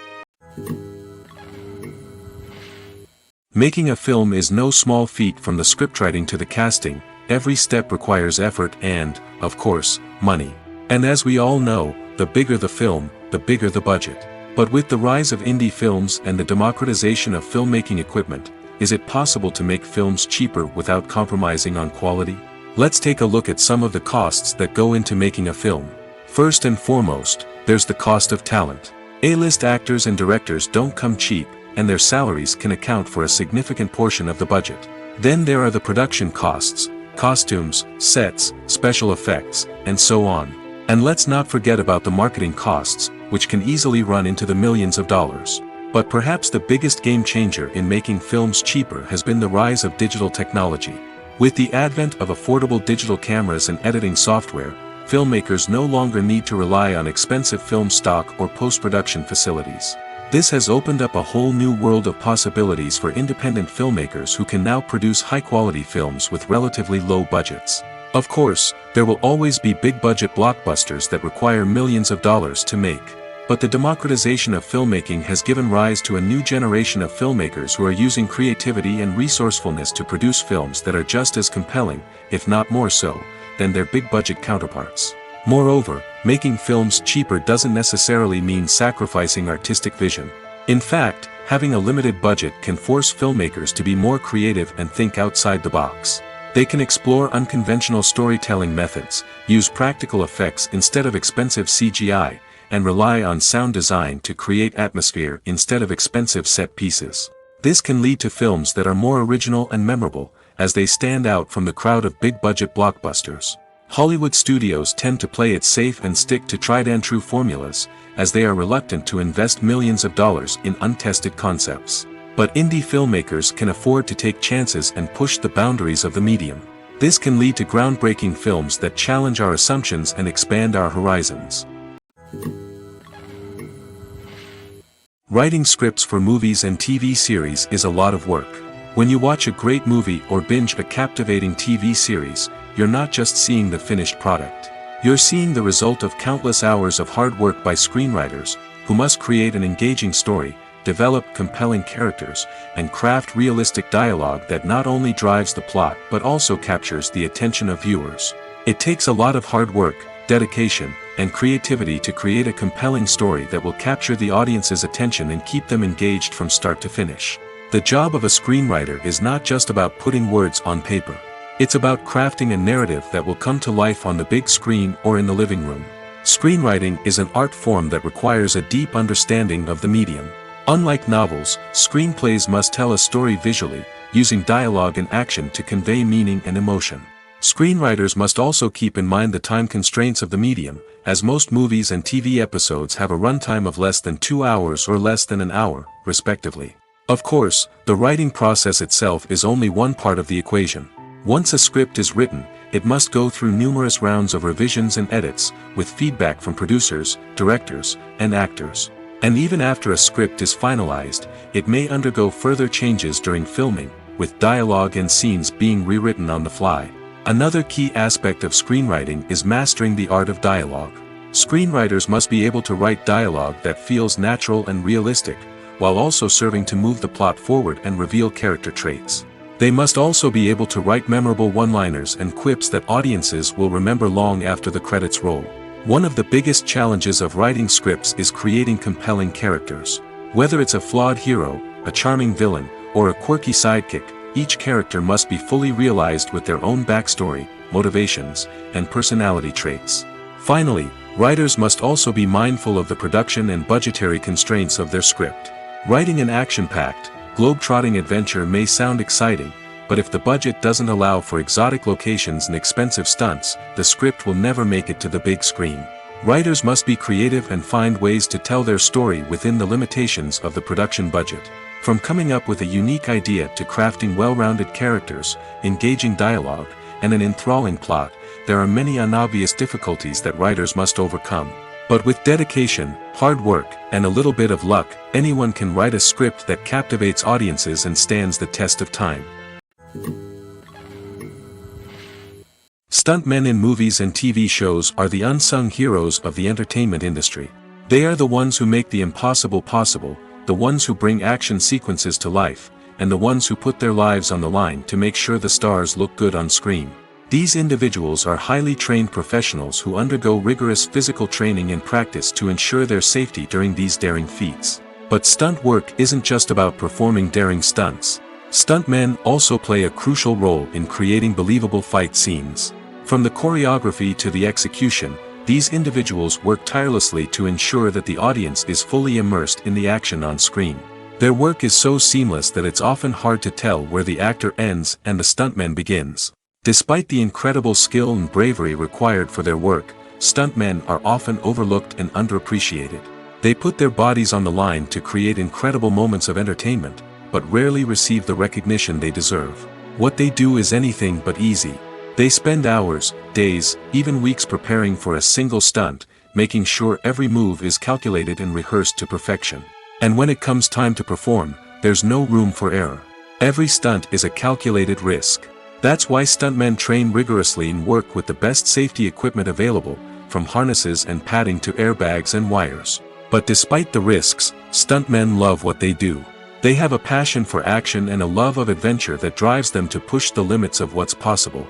Making a film is no small feat. From the scriptwriting to the casting, every step requires effort and, of course, money. And as we all know, the bigger the film, the bigger the budget. But with the rise of indie films and the democratization of filmmaking equipment, is it possible to make films cheaper without compromising on quality? Let's take a look at some of the costs that go into making a film. First and foremost, there's the cost of talent. A-list actors and directors don't come cheap, and their salaries can account for a significant portion of the budget. Then there are the production costs, costumes, sets, special effects, and so on. And let's not forget about the marketing costs, which can easily run into the millions of dollars. But perhaps the biggest game changer in making films cheaper has been the rise of digital technology. With the advent of affordable digital cameras and editing software, filmmakers no longer need to rely on expensive film stock or post-production facilities. This has opened up a whole new world of possibilities for independent filmmakers who can now produce high-quality films with relatively low budgets. Of course, there will always be big-budget blockbusters that require millions of dollars to make. But the democratization of filmmaking has given rise to a new generation of filmmakers who are using creativity and resourcefulness to produce films that are just as compelling, if not more so, than their big-budget counterparts. Moreover, making films cheaper doesn't necessarily mean sacrificing artistic vision. In fact, having a limited budget can force filmmakers to be more creative and think outside the box. They can explore unconventional storytelling methods, use practical effects instead of expensive CGI, and rely on sound design to create atmosphere instead of expensive set pieces. This can lead to films that are more original and memorable, as they stand out from the crowd of big-budget blockbusters. Hollywood studios tend to play it safe and stick to tried-and-true formulas, as they are reluctant to invest millions of dollars in untested concepts. But indie filmmakers can afford to take chances and push the boundaries of the medium. This can lead to groundbreaking films that challenge our assumptions and expand our horizons. Writing scripts for movies and TV series is a lot of work. When you watch a great movie or binge a captivating TV series, you're not just seeing the finished product. You're seeing the result of countless hours of hard work by screenwriters, who must create an engaging story, develop compelling characters, and craft realistic dialogue that not only drives the plot but also captures the attention of viewers. It takes a lot of hard work, dedication, and creativity to create a compelling story that will capture the audience's attention and keep them engaged from start to finish. The job of a screenwriter is not just about putting words on paper. It's about crafting a narrative that will come to life on the big screen or in the living room. Screenwriting is an art form that requires a deep understanding of the medium. Unlike novels, screenplays must tell a story visually, using dialogue and action to convey meaning and emotion. Screenwriters must also keep in mind the time constraints of the medium, as most movies and TV episodes have a runtime of less than 2 hours or less than an hour, respectively. Of course, the writing process itself is only one part of the equation. Once a script is written, it must go through numerous rounds of revisions and edits, with feedback from producers, directors, and actors. And even after a script is finalized, it may undergo further changes during filming, with dialogue and scenes being rewritten on the fly. Another key aspect of screenwriting is mastering the art of dialogue. Screenwriters must be able to write dialogue that feels natural and realistic, while also serving to move the plot forward and reveal character traits. They must also be able to write memorable one-liners and quips that audiences will remember long after the credits roll. One of the biggest challenges of writing scripts is creating compelling characters. Whether it's a flawed hero, a charming villain, or a quirky sidekick, each character must be fully realized with their own backstory, motivations, and personality traits. Finally, writers must also be mindful of the production and budgetary constraints of their script. Writing an action-packed, globe-trotting adventure may sound exciting, but if the budget doesn't allow for exotic locations and expensive stunts, the script will never make it to the big screen. Writers must be creative and find ways to tell their story within the limitations of the production budget. From coming up with a unique idea to crafting well-rounded characters, engaging dialogue, and an enthralling plot, there are many unobvious difficulties that writers must overcome. But with dedication, hard work, and a little bit of luck, anyone can write a script that captivates audiences and stands the test of time. Stuntmen in movies and TV shows are the unsung heroes of the entertainment industry. They are the ones who make the impossible possible, the ones who bring action sequences to life, and the ones who put their lives on the line to make sure the stars look good on screen. These individuals are highly trained professionals who undergo rigorous physical training and practice to ensure their safety during these daring feats. But stunt work isn't just about performing daring stunts. Stuntmen also play a crucial role in creating believable fight scenes. From the choreography to the execution, these individuals work tirelessly to ensure that the audience is fully immersed in the action on screen. Their work is so seamless that it's often hard to tell where the actor ends and the stuntman begins. Despite the incredible skill and bravery required for their work, stuntmen are often overlooked and underappreciated. They put their bodies on the line to create incredible moments of entertainment, but rarely receive the recognition they deserve. What they do is anything but easy. They spend hours, days, even weeks preparing for a single stunt, making sure every move is calculated and rehearsed to perfection. And when it comes time to perform, there's no room for error. Every stunt is a calculated risk. That's why stuntmen train rigorously and work with the best safety equipment available, from harnesses and padding to airbags and wires. But despite the risks, stuntmen love what they do. They have a passion for action and a love of adventure that drives them to push the limits of what's possible.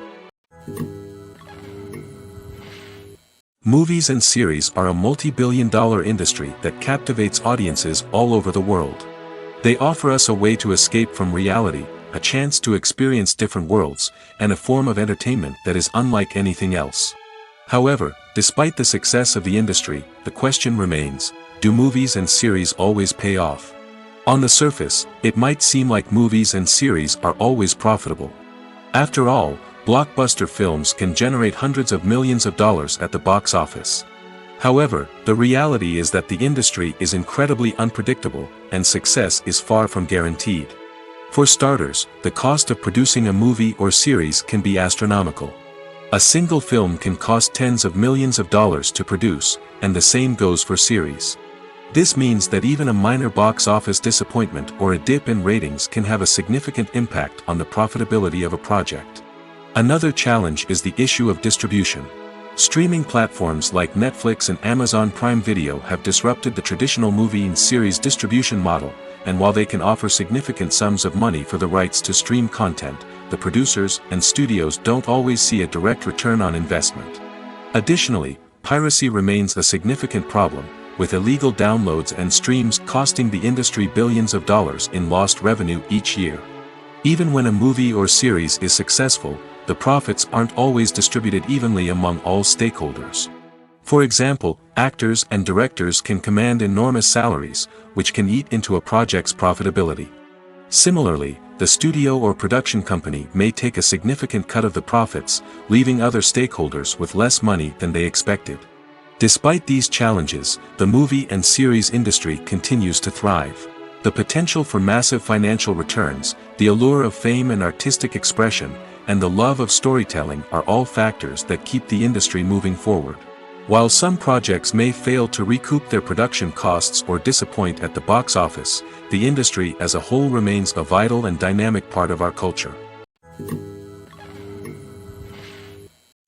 Movies and series are a multi-billion-dollar industry that captivates audiences all over the world. They offer us a way to escape from reality, a chance to experience different worlds, and a form of entertainment that is unlike anything else. However, despite the success of the industry, the question remains, do movies and series always pay off? On the surface, it might seem like movies and series are always profitable. After all, blockbuster films can generate hundreds of millions of dollars at the box office. However, the reality is that the industry is incredibly unpredictable, and success is far from guaranteed. For starters, the cost of producing a movie or series can be astronomical. A single film can cost tens of millions of dollars to produce, and the same goes for series. This means that even a minor box office disappointment or a dip in ratings can have a significant impact on the profitability of a project. Another challenge is the issue of distribution. Streaming platforms like Netflix and Amazon Prime Video have disrupted the traditional movie and series distribution model, and while they can offer significant sums of money for the rights to stream content, the producers and studios don't always see a direct return on investment. Additionally, piracy remains a significant problem, with illegal downloads and streams costing the industry billions of dollars in lost revenue each year. Even when a movie or series is successful, the profits aren't always distributed evenly among all stakeholders. For example, actors and directors can command enormous salaries, which can eat into a project's profitability. Similarly, the studio or production company may take a significant cut of the profits, leaving other stakeholders with less money than they expected. Despite these challenges, the movie and series industry continues to thrive. The potential for massive financial returns, the allure of fame and artistic expression, and the love of storytelling are all factors that keep the industry moving forward. While some projects may fail to recoup their production costs or disappoint at the box office, the industry as a whole remains a vital and dynamic part of our culture.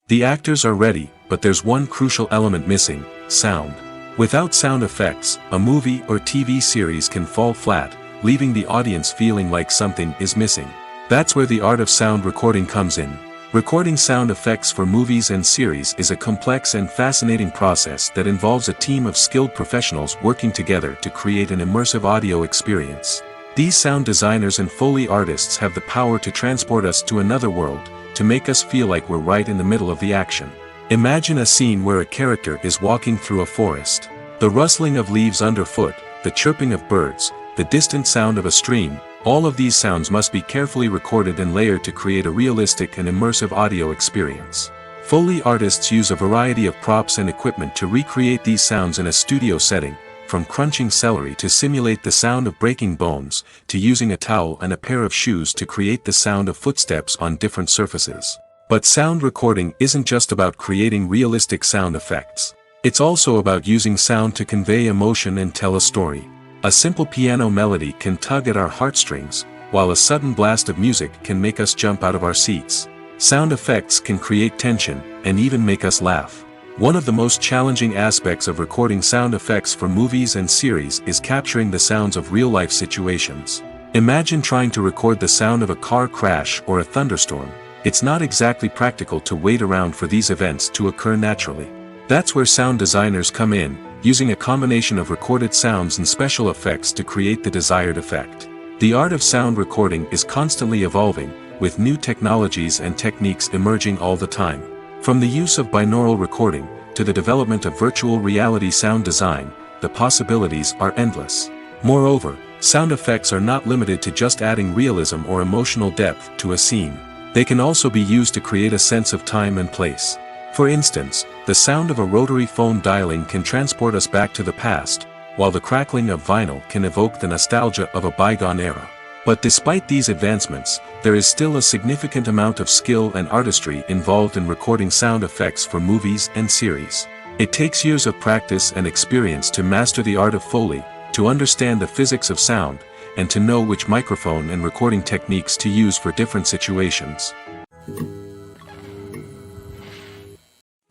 The actors are ready, but there's one crucial element missing: sound. Without sound effects, a movie or TV series can fall flat, leaving the audience feeling like something is missing. That's where the art of sound recording comes in. Recording sound effects for movies and series is a complex and fascinating process that involves a team of skilled professionals working together to create an immersive audio experience. These sound designers and Foley artists have the power to transport us to another world, to make us feel like we're right in the middle of the action. Imagine a scene where a character is walking through a forest. The rustling of leaves underfoot, the chirping of birds, the distant sound of a stream, all of these sounds must be carefully recorded and layered to create a realistic and immersive audio experience. Foley artists use a variety of props and equipment to recreate these sounds in a studio setting, from crunching celery to simulate the sound of breaking bones, to using a towel and a pair of shoes to create the sound of footsteps on different surfaces. But sound recording isn't just about creating realistic sound effects. It's also about using sound to convey emotion and tell a story. A simple piano melody can tug at our heartstrings, while a sudden blast of music can make us jump out of our seats. Sound effects can create tension, and even make us laugh. One of the most challenging aspects of recording sound effects for movies and series is capturing the sounds of real-life situations. Imagine trying to record the sound of a car crash or a thunderstorm. It's not exactly practical to wait around for these events to occur naturally. That's where sound designers come in, using a combination of recorded sounds and special effects to create the desired effect. The art of sound recording is constantly evolving, with new technologies and techniques emerging all the time. From the use of binaural recording, to the development of virtual reality sound design, the possibilities are endless. Moreover, sound effects are not limited to just adding realism or emotional depth to a scene. They can also be used to create a sense of time and place. For instance, the sound of a rotary phone dialing can transport us back to the past, while the crackling of vinyl can evoke the nostalgia of a bygone era. But despite these advancements, there is still a significant amount of skill and artistry involved in recording sound effects for movies and series. It takes years of practice and experience to master the art of Foley, to understand the physics of sound, and to know which microphone and recording techniques to use for different situations.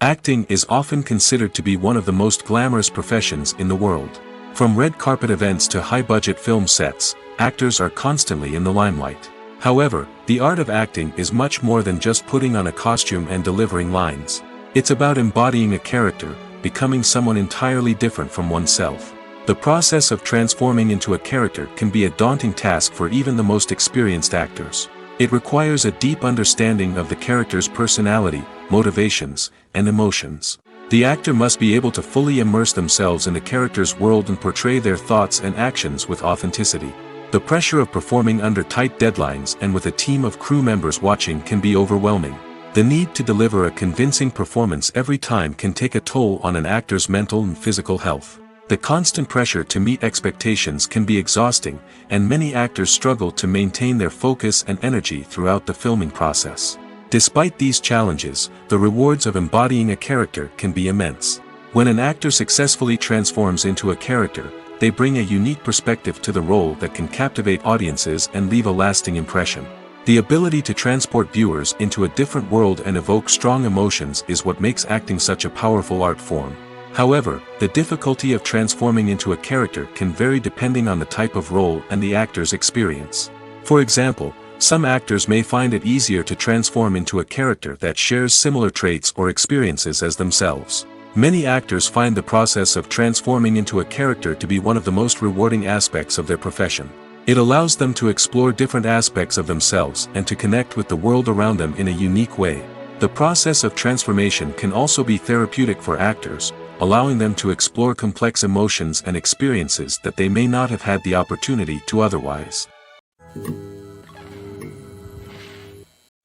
Acting is often considered to be one of the most glamorous professions in the world. From red carpet events to high-budget film sets, actors are constantly in the limelight. However, the art of acting is much more than just putting on a costume and delivering lines. It's about embodying a character, becoming someone entirely different from oneself. The process of transforming into a character can be a daunting task for even the most experienced actors. It requires a deep understanding of the character's personality, motivations, and emotions. The actor must be able to fully immerse themselves in the character's world and portray their thoughts and actions with authenticity. The pressure of performing under tight deadlines and with a team of crew members watching can be overwhelming. The need to deliver a convincing performance every time can take a toll on an actor's mental and physical health. The constant pressure to meet expectations can be exhausting, and many actors struggle to maintain their focus and energy throughout the filming process. Despite these challenges, the rewards of embodying a character can be immense. When an actor successfully transforms into a character, they bring a unique perspective to the role that can captivate audiences and leave a lasting impression. The ability to transport viewers into a different world and evoke strong emotions is what makes acting such a powerful art form. However, the difficulty of transforming into a character can vary depending on the type of role and the actor's experience. For example, some actors may find it easier to transform into a character that shares similar traits or experiences as themselves. Many actors find the process of transforming into a character to be one of the most rewarding aspects of their profession. It allows them to explore different aspects of themselves and to connect with the world around them in a unique way. The process of transformation can also be therapeutic for actors, allowing them to explore complex emotions and experiences that they may not have had the opportunity to otherwise.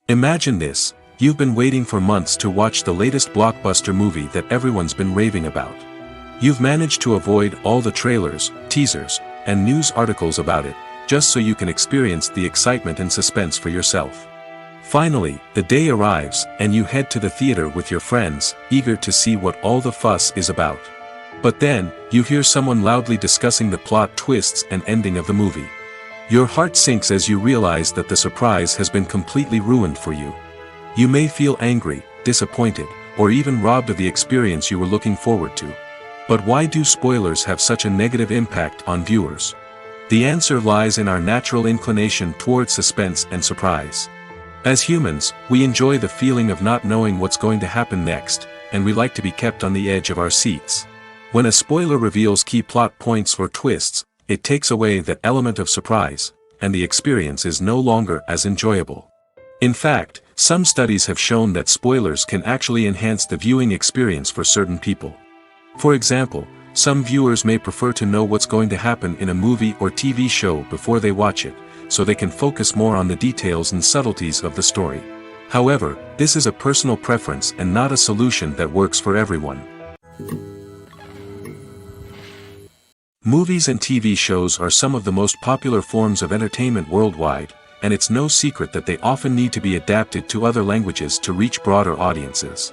Imagine this: you've been waiting for months to watch the latest blockbuster movie that everyone's been raving about. You've managed to avoid all the trailers, teasers, and news articles about it, just so you can experience the excitement and suspense for yourself. Finally, the day arrives, and you head to the theater with your friends, eager to see what all the fuss is about. But then, you hear someone loudly discussing the plot twists and ending of the movie. Your heart sinks as you realize that the surprise has been completely ruined for you. You may feel angry, disappointed, or even robbed of the experience you were looking forward to. But why do spoilers have such a negative impact on viewers? The answer lies in our natural inclination toward suspense and surprise. As humans, we enjoy the feeling of not knowing what's going to happen next, and we like to be kept on the edge of our seats. When a spoiler reveals key plot points or twists, it takes away that element of surprise, and the experience is no longer as enjoyable. In fact, some studies have shown that spoilers can actually enhance the viewing experience for certain people. For example, some viewers may prefer to know what's going to happen in a movie or TV show before they watch it, so they can focus more on the details and subtleties of the story. However, this is a personal preference and not a solution that works for everyone. Movies and TV shows are some of the most popular forms of entertainment worldwide, and it's no secret that they often need to be adapted to other languages to reach broader audiences.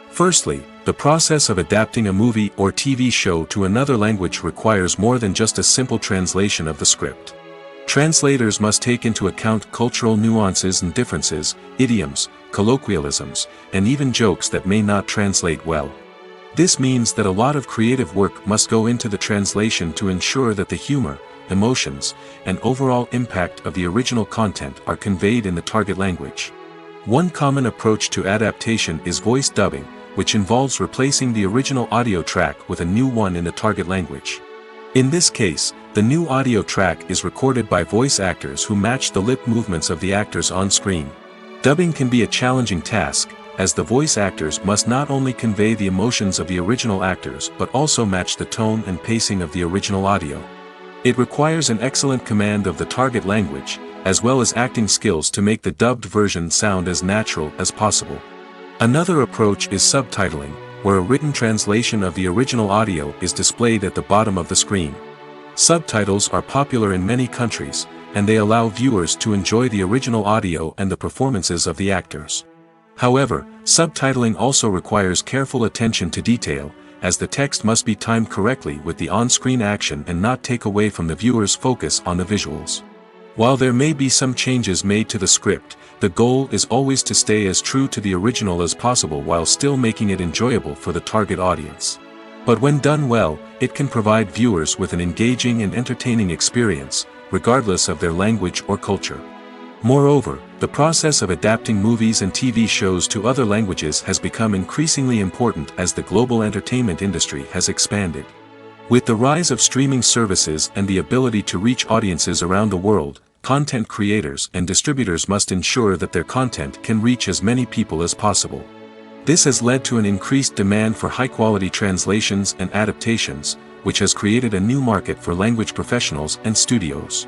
Firstly, the process of adapting a movie or TV show to another language requires more than just a simple translation of the script. Translators must take into account cultural nuances and differences, idioms, colloquialisms, and even jokes that may not translate well. This means that a lot of creative work must go into the translation to ensure that the humor, emotions, and overall impact of the original content are conveyed in the target language. One common approach to adaptation is voice dubbing, which involves replacing the original audio track with a new one in the target language. In this case, The new audio track is recorded by voice actors who match the lip movements of the actors on screen. Dubbing can be a challenging task, as the voice actors must not only convey the emotions of the original actors but also match the tone and pacing of the original audio. It requires an excellent command of the target language, as well as acting skills to make the dubbed version sound as natural as possible. Another approach is subtitling, where a written translation of the original audio is displayed at the bottom of the screen. Subtitles are popular in many countries, and they allow viewers to enjoy the original audio and the performances of the actors. However, subtitling also requires careful attention to detail, as the text must be timed correctly with the on-screen action and not take away from the viewer's focus on the visuals. While there may be some changes made to the script, the goal is always to stay as true to the original as possible while still making it enjoyable for the target audience. But when done well, it can provide viewers with an engaging and entertaining experience, regardless of their language or culture. Moreover, the process of adapting movies and TV shows to other languages has become increasingly important as the global entertainment industry has expanded. With the rise of streaming services and the ability to reach audiences around the world, content creators and distributors must ensure that their content can reach as many people as possible. This has led to an increased demand for high-quality translations and adaptations, which has created a new market for language professionals and studios.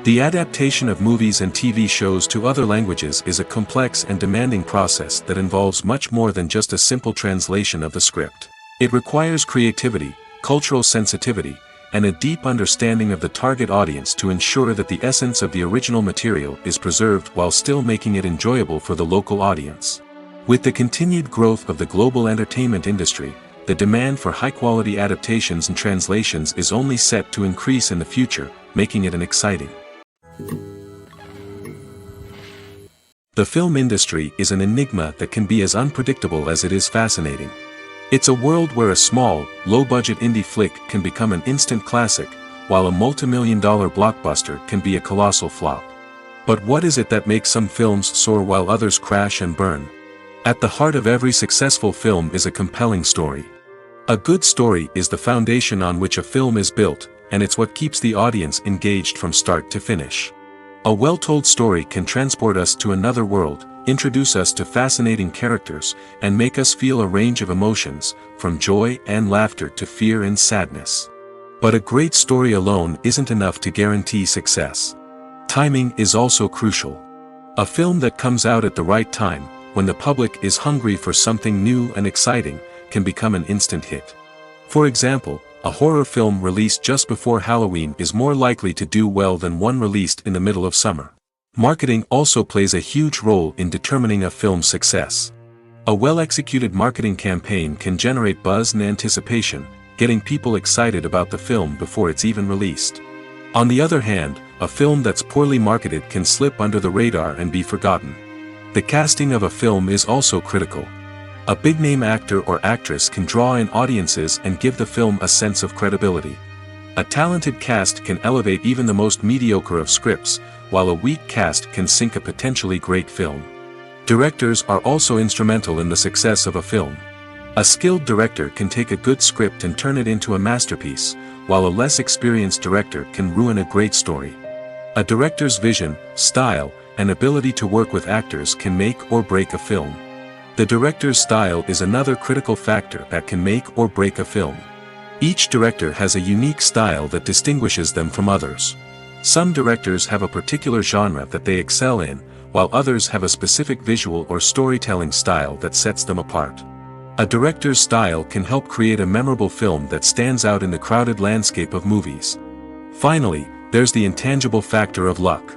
The adaptation of movies and TV shows to other languages is a complex and demanding process that involves much more than just a simple translation of the script. It requires creativity, cultural sensitivity, and a deep understanding of the target audience to ensure that the essence of the original material is preserved while still making it enjoyable for the local audience. With the continued growth of the global entertainment industry, the demand for high-quality adaptations and translations is only set to increase in the future, making it an exciting. The film industry is an enigma that can be as unpredictable as it is fascinating. It's a world where a small, low-budget indie flick can become an instant classic, while a multi-million-dollar blockbuster can be a colossal flop. But what is it that makes some films soar while others crash and burn? At the heart of every successful film is a compelling story. A good story is the foundation on which a film is built, and it's what keeps the audience engaged from start to finish. A well-told story can transport us to another world, introduce us to fascinating characters, and make us feel a range of emotions, from joy and laughter to fear and sadness. But a great story alone isn't enough to guarantee success. Timing is also crucial. A film that comes out at the right time, when the public is hungry for something new and exciting, can become an instant hit. For example, a horror film released just before Halloween is more likely to do well than one released in the middle of summer. Marketing also plays a huge role in determining a film's success. A well-executed marketing campaign can generate buzz and anticipation, getting people excited about the film before it's even released. On the other hand, a film that's poorly marketed can slip under the radar and be forgotten. The casting of a film is also critical. A big-name actor or actress can draw in audiences and give the film a sense of credibility. A talented cast can elevate even the most mediocre of scripts, while a weak cast can sink a potentially great film. Directors are also instrumental in the success of a film. A skilled director can take a good script and turn it into a masterpiece, while a less experienced director can ruin a great story. A director's vision, style, and ability to work with actors can make or break a film. The director's style is another critical factor that can make or break a film. Each director has a unique style that distinguishes them from others. Some directors have a particular genre that they excel in, while others have a specific visual or storytelling style that sets them apart. A director's style can help create a memorable film that stands out in the crowded landscape of movies. Finally, there's the intangible factor of luck.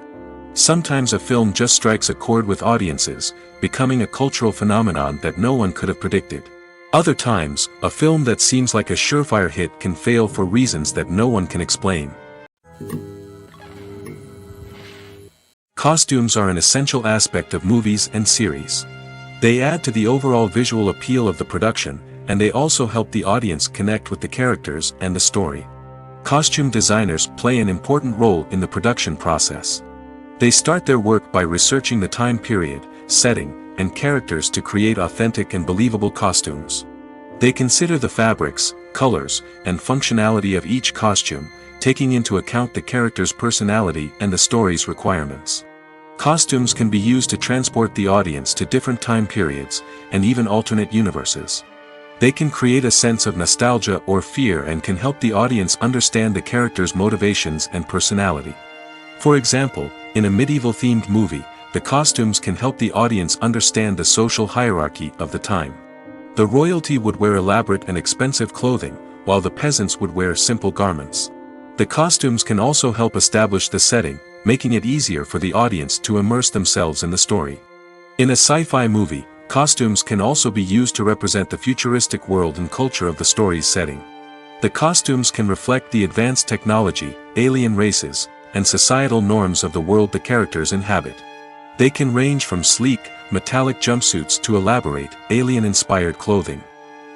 Sometimes a film just strikes a chord with audiences, becoming a cultural phenomenon that no one could have predicted. Other times, a film that seems like a surefire hit can fail for reasons that no one can explain. Costumes are an essential aspect of movies and series. They add to the overall visual appeal of the production, and they also help the audience connect with the characters and the story. Costume designers play an important role in the production process. They start their work by researching the time period, setting, and characters to create authentic and believable costumes. They consider the fabrics, colors, and functionality of each costume, taking into account the character's personality and the story's requirements. Costumes can be used to transport the audience to different time periods, and even alternate universes. They can create a sense of nostalgia or fear and can help the audience understand the character's motivations and personality. For example, in a medieval-themed movie, the costumes can help the audience understand the social hierarchy of the time. The royalty would wear elaborate and expensive clothing, while the peasants would wear simple garments. The costumes can also help establish the setting, making it easier for the audience to immerse themselves in the story. In a sci-fi movie, costumes can also be used to represent the futuristic world and culture of the story's setting. The costumes can reflect the advanced technology, alien races, and societal norms of the world the characters inhabit. They can range from sleek, metallic jumpsuits to elaborate, alien-inspired clothing.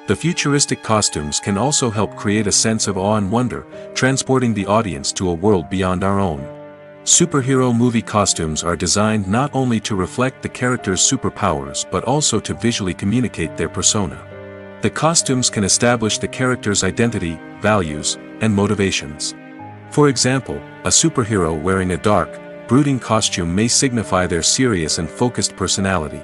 The futuristic costumes can also help create a sense of awe and wonder, transporting the audience to a world beyond our own. Superhero movie costumes are designed not only to reflect the character's superpowers but also to visually communicate their persona. The costumes can establish the character's identity, values, and motivations. For example, a superhero wearing a dark, brooding costume may signify their serious and focused personality.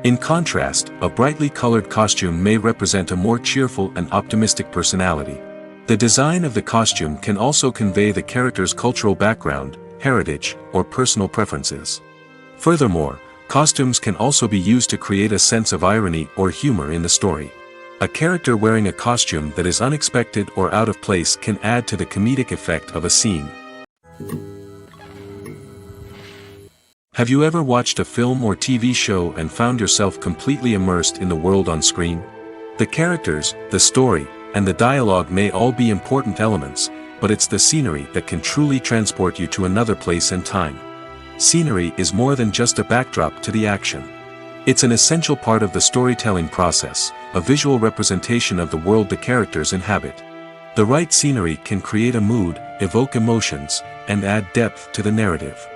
In contrast, a brightly colored costume may represent a more cheerful and optimistic personality. The design of the costume can also convey the character's cultural background, heritage, or personal preferences. Furthermore, costumes can also be used to create a sense of irony or humor in the story. A character wearing a costume that is unexpected or out of place can add to the comedic effect of a scene. Have you ever watched a film or TV show and found yourself completely immersed in the world on screen? The characters, the story, and the dialogue may all be important elements, but it's the scenery that can truly transport you to another place and time. Scenery is more than just a backdrop to the action. It's an essential part of the storytelling process, a visual representation of the world the characters inhabit. The right scenery can create a mood, evoke emotions, and add depth to the narrative.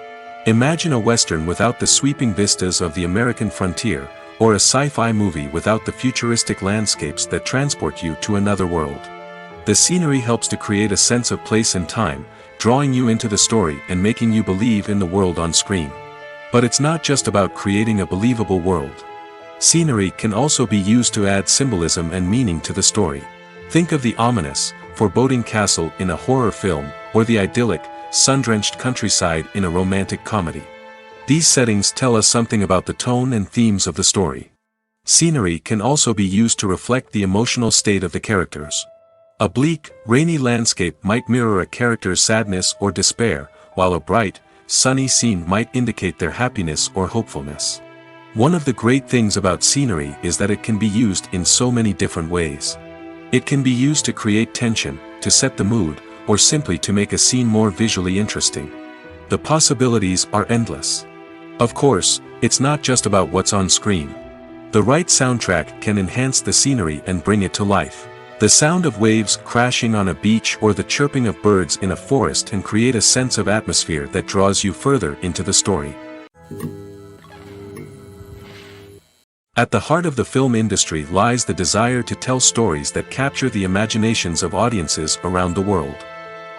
Imagine a Western without the sweeping vistas of the American frontier, or a sci-fi movie without the futuristic landscapes that transport you to another world. The scenery helps to create a sense of place and time, drawing you into the story and making you believe in the world on screen. But it's not just about creating a believable world. Scenery can also be used to add symbolism and meaning to the story. Think of the ominous, foreboding castle in a horror film, or the idyllic, sun-drenched countryside in a romantic comedy. These settings tell us something about the tone and themes of the story. Scenery can also be used to reflect the emotional state of the characters. A bleak, rainy landscape might mirror a character's sadness or despair, while a bright, sunny scene might indicate their happiness or hopefulness. One of the great things about scenery is that it can be used in so many different ways. It can be used to create tension, to set the mood, or simply to make a scene more visually interesting. The possibilities are endless. Of course, it's not just about what's on screen. The right soundtrack can enhance the scenery and bring it to life. The sound of waves crashing on a beach or the chirping of birds in a forest can create a sense of atmosphere that draws you further into the story. At the heart of the film industry lies the desire to tell stories that capture the imaginations of audiences around the world.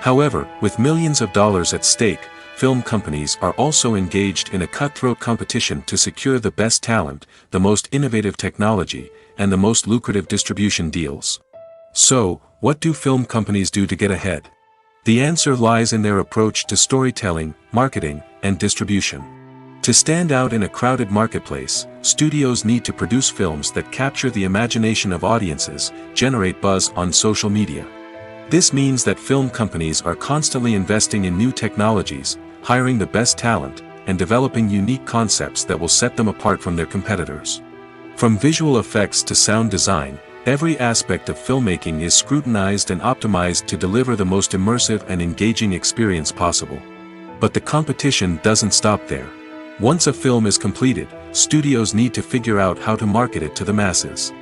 However, with millions of dollars at stake, film companies are also engaged in a cutthroat competition to secure the best talent, the most innovative technology, and the most lucrative distribution deals. So, what do film companies do to get ahead? The answer lies in their approach to storytelling, marketing, and distribution. To stand out in a crowded marketplace, studios need to produce films that capture the imagination of audiences, generate buzz on social media. This means that film companies are constantly investing in new technologies, hiring the best talent, and developing unique concepts that will set them apart from their competitors. From visual effects to sound design, every aspect of filmmaking is scrutinized and optimized to deliver the most immersive and engaging experience possible. But the competition doesn't stop there. Once a film is completed, studios need to figure out how to market it to the masses.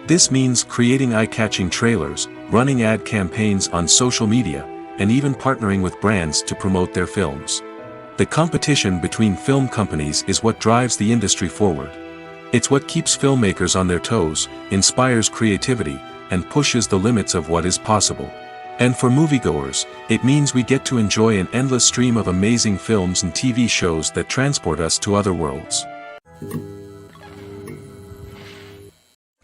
This means creating eye-catching trailers, running ad campaigns on social media, and even partnering with brands to promote their films. The competition between film companies is what drives the industry forward. It's what keeps filmmakers on their toes, inspires creativity, and pushes the limits of what is possible. And for moviegoers, it means we get to enjoy an endless stream of amazing films and TV shows that transport us to other worlds.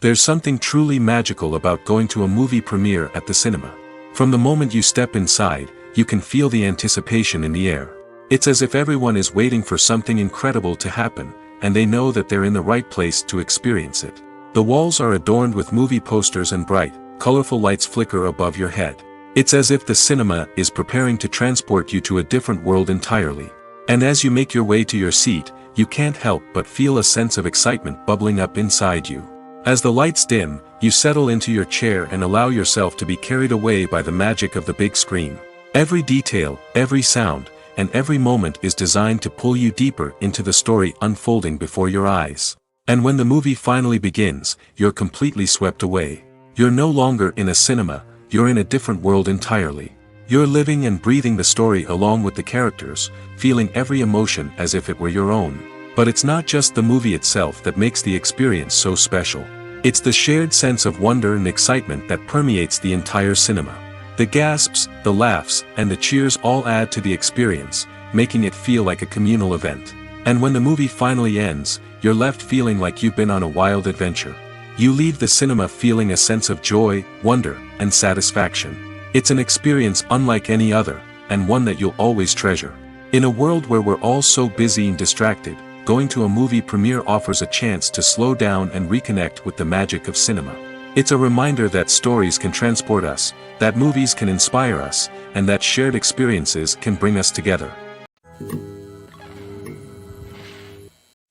There's something truly magical about going to a movie premiere at the cinema. From the moment you step inside, you can feel the anticipation in the air. It's as if everyone is waiting for something incredible to happen, and they know that they're in the right place to experience it. The walls are adorned with movie posters and bright, colorful lights flicker above your head. It's as if the cinema is preparing to transport you to a different world entirely. And as you make your way to your seat, you can't help but feel a sense of excitement bubbling up inside you. As the lights dim, you settle into your chair and allow yourself to be carried away by the magic of the big screen. Every detail, every sound, and every moment is designed to pull you deeper into the story unfolding before your eyes. And when the movie finally begins, you're completely swept away. You're no longer in a cinema, you're in a different world entirely. You're living and breathing the story along with the characters, feeling every emotion as if it were your own. But it's not just the movie itself that makes the experience so special. It's the shared sense of wonder and excitement that permeates the entire cinema. The gasps, the laughs, and the cheers all add to the experience, making it feel like a communal event. And when the movie finally ends, you're left feeling like you've been on a wild adventure. You leave the cinema feeling a sense of joy, wonder, and satisfaction. It's an experience unlike any other, and one that you'll always treasure. In a world where we're all so busy and distracted, going to a movie premiere offers a chance to slow down and reconnect with the magic of cinema. It's a reminder that stories can transport us, that movies can inspire us, and that shared experiences can bring us together.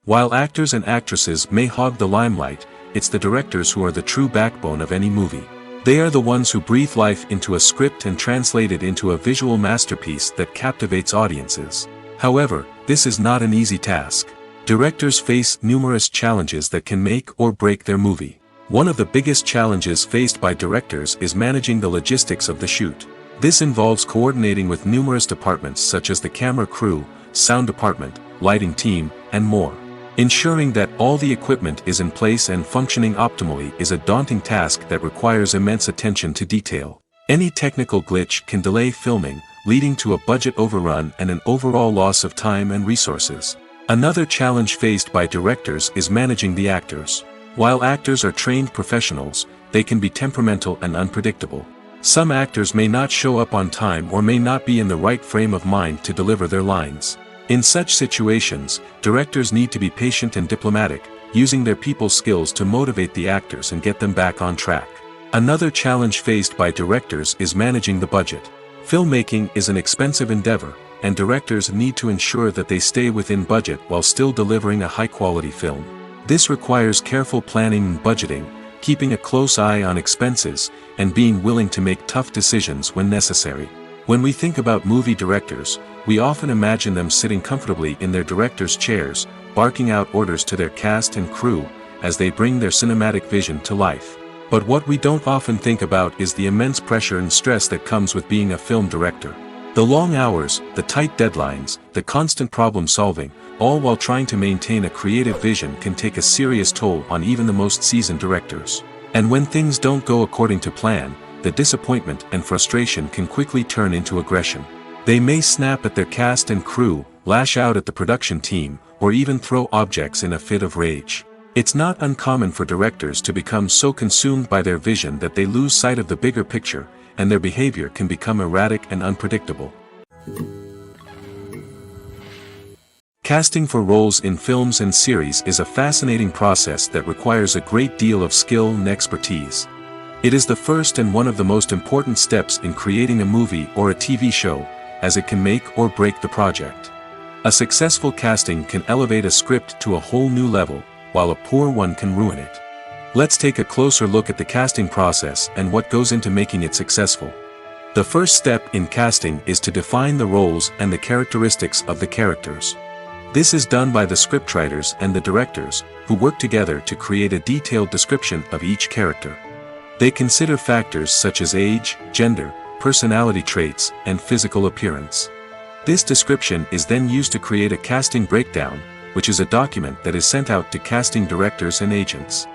While actors and actresses may hog the limelight, it's the directors who are the true backbone of any movie. They are the ones who breathe life into a script and translate it into a visual masterpiece that captivates audiences. However, this is not an easy task. Directors face numerous challenges that can make or break their movie. One of the biggest challenges faced by directors is managing the logistics of the shoot. This involves coordinating with numerous departments such as the camera crew, sound department, lighting team, and more. Ensuring that all the equipment is in place and functioning optimally is a daunting task that requires immense attention to detail. Any technical glitch can delay filming, leading to a budget overrun and an overall loss of time and resources. Another challenge faced by directors is managing the actors. While actors are trained professionals, they can be temperamental and unpredictable. Some actors may not show up on time or may not be in the right frame of mind to deliver their lines. In such situations, directors need to be patient and diplomatic, using their people skills to motivate the actors and get them back on track. Another challenge faced by directors is managing the budget. Filmmaking is an expensive endeavor, and directors need to ensure that they stay within budget while still delivering a high-quality film. This requires careful planning and budgeting, keeping a close eye on expenses, and being willing to make tough decisions when necessary. When we think about movie directors, we often imagine them sitting comfortably in their director's chairs, barking out orders to their cast and crew, as they bring their cinematic vision to life. But what we don't often think about is the immense pressure and stress that comes with being a film director. The long hours, the tight deadlines, the constant problem solving, all while trying to maintain a creative vision can take a serious toll on even the most seasoned directors. And when things don't go according to plan, the disappointment and frustration can quickly turn into aggression. They may snap at their cast and crew, lash out at the production team, or even throw objects in a fit of rage. It's not uncommon for directors to become so consumed by their vision that they lose sight of the bigger picture, and their behavior can become erratic and unpredictable. Casting for roles in films and series is a fascinating process that requires a great deal of skill and expertise. It is the first and one of the most important steps in creating a movie or a TV show, as it can make or break the project. A successful casting can elevate a script to a whole new level, while a poor one can ruin it. Let's take a closer look at the casting process and what goes into making it successful. The first step in casting is to define the roles and the characteristics of the characters. This is done by the scriptwriters and the directors, who work together to create a detailed description of each character. They consider factors such as age, gender, personality traits, and physical appearance. This description is then used to create a casting breakdown, which is a document that is sent out to casting directors and agents.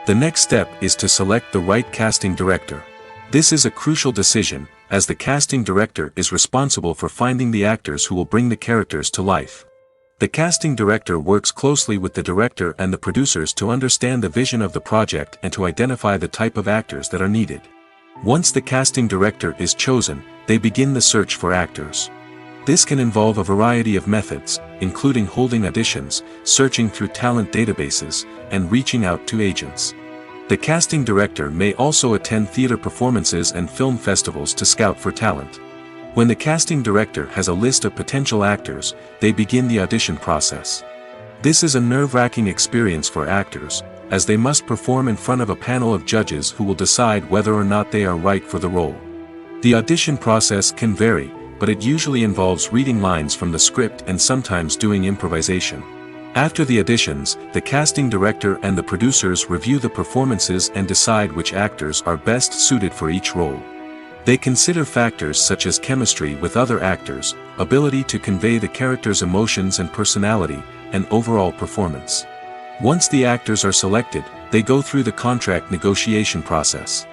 The next step is to select the right casting director. This is a crucial decision, as the casting director is responsible for finding the actors who will bring the characters to life. The casting director works closely with the director and the producers to understand the vision of the project and to identify the type of actors that are needed. Once the casting director is chosen, they begin the search for actors. This can involve a variety of methods, including holding auditions, searching through talent databases, and reaching out to agents. The casting director may also attend theater performances and film festivals to scout for talent. When the casting director has a list of potential actors, they begin the audition process. This is a nerve-wracking experience for actors, as they must perform in front of a panel of judges who will decide whether or not they are right for the role. The audition process can vary, but it usually involves reading lines from the script and sometimes doing improvisation. After the auditions, the casting director and the producers review the performances and decide which actors are best suited for each role. They consider factors such as chemistry with other actors, ability to convey the character's emotions and personality, and overall performance. Once the actors are selected, they go through the contract negotiation process.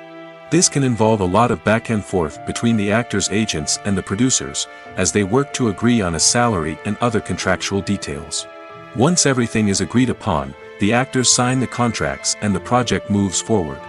This can involve a lot of back and forth between the actors' agents and the producers, as they work to agree on a salary and other contractual details. Once everything is agreed upon, the actors sign the contracts and the project moves forward.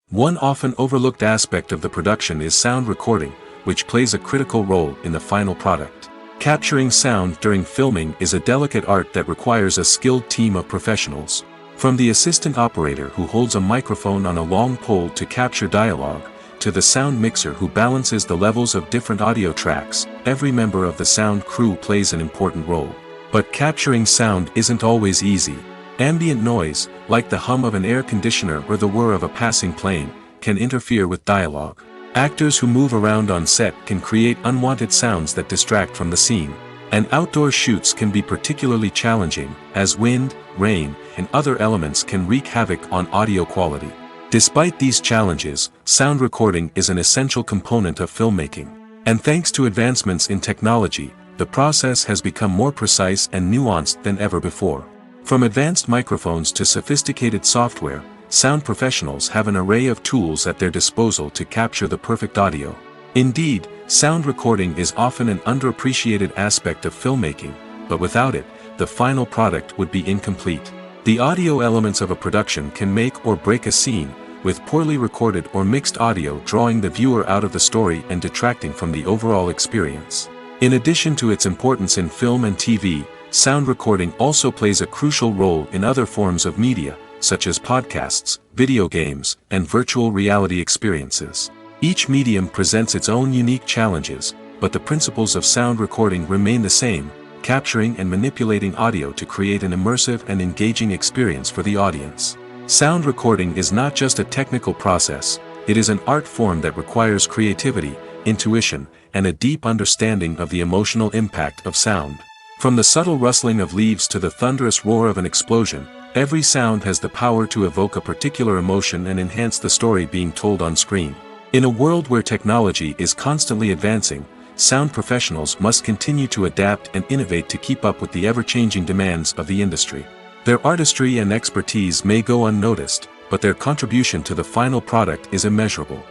One often overlooked aspect of the production is sound recording, which plays a critical role in the final product. Capturing sound during filming is a delicate art that requires a skilled team of professionals. From the assistant operator who holds a microphone on a long pole to capture dialogue, to the sound mixer who balances the levels of different audio tracks, every member of the sound crew plays an important role. But capturing sound isn't always easy. Ambient noise, like the hum of an air conditioner or the whir of a passing plane, can interfere with dialogue. Actors who move around on set can create unwanted sounds that distract from the scene. And outdoor shoots can be particularly challenging, as wind, rain, and other elements can wreak havoc on audio quality. Despite these challenges, sound recording is an essential component of filmmaking. And thanks to advancements in technology, the process has become more precise and nuanced than ever before. From advanced microphones to sophisticated software, sound professionals have an array of tools at their disposal to capture the perfect audio. Indeed, sound recording is often an underappreciated aspect of filmmaking, but without it, the final product would be incomplete. The audio elements of a production can make or break a scene, with poorly recorded or mixed audio drawing the viewer out of the story and detracting from the overall experience. In addition to its importance in film and TV, sound recording also plays a crucial role in other forms of media, such as podcasts, video games, and virtual reality experiences. Each medium presents its own unique challenges, but the principles of sound recording remain the same, capturing and manipulating audio to create an immersive and engaging experience for the audience. Sound recording is not just a technical process, it is an art form that requires creativity, intuition, and a deep understanding of the emotional impact of sound. From the subtle rustling of leaves to the thunderous roar of an explosion, every sound has the power to evoke a particular emotion and enhance the story being told on screen. In a world where technology is constantly advancing, sound professionals must continue to adapt and innovate to keep up with the ever-changing demands of the industry. Their artistry and expertise may go unnoticed, but their contribution to the final product is immeasurable.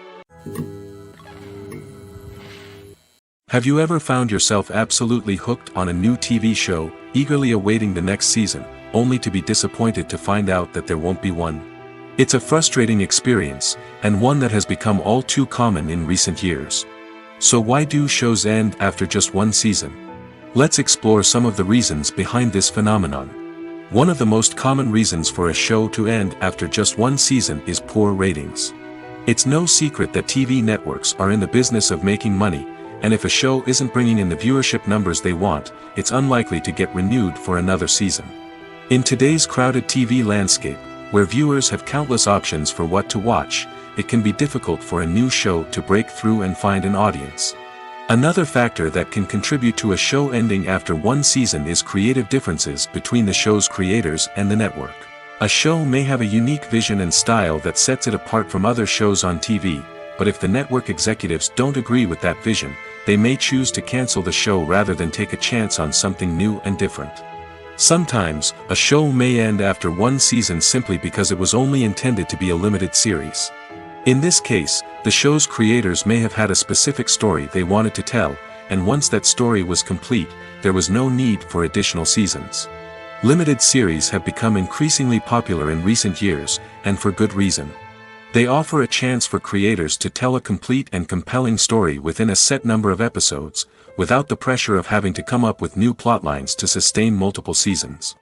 Have you ever found yourself absolutely hooked on a new TV show, eagerly awaiting the next season, only to be disappointed to find out that there won't be one? It's a frustrating experience, and one that has become all too common in recent years. So why do shows end after just one season? Let's explore some of the reasons behind this phenomenon. One of the most common reasons for a show to end after just one season is poor ratings. It's no secret that TV networks are in the business of making money, and if a show isn't bringing in the viewership numbers they want, it's unlikely to get renewed for another season. In today's crowded TV landscape, where viewers have countless options for what to watch, it can be difficult for a new show to break through and find an audience. Another factor that can contribute to a show ending after one season is creative differences between the show's creators and the network. A show may have a unique vision and style that sets it apart from other shows on TV, but if the network executives don't agree with that vision, they may choose to cancel the show rather than take a chance on something new and different. Sometimes, a show may end after one season simply because it was only intended to be a limited series. In this case, the show's creators may have had a specific story they wanted to tell, and once that story was complete, there was no need for additional seasons. Limited series have become increasingly popular in recent years, and for good reason. They offer a chance for creators to tell a complete and compelling story within a set number of episodes, without the pressure of having to come up with new plotlines to sustain multiple seasons.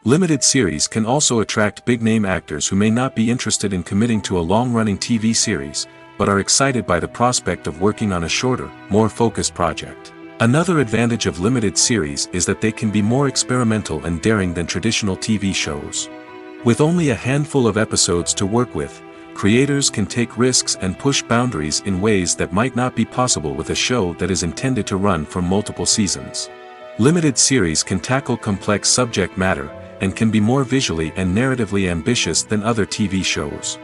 Limited series can also attract big-name actors who may not be interested in committing to a long-running TV series, but are excited by the prospect of working on a shorter, more focused project. Another advantage of limited series is that they can be more experimental and daring than traditional TV shows. With only a handful of episodes to work with, creators can take risks and push boundaries in ways that might not be possible with a show that is intended to run for multiple seasons. Limited series can tackle complex subject matter, and can be more visually and narratively ambitious than other TV shows.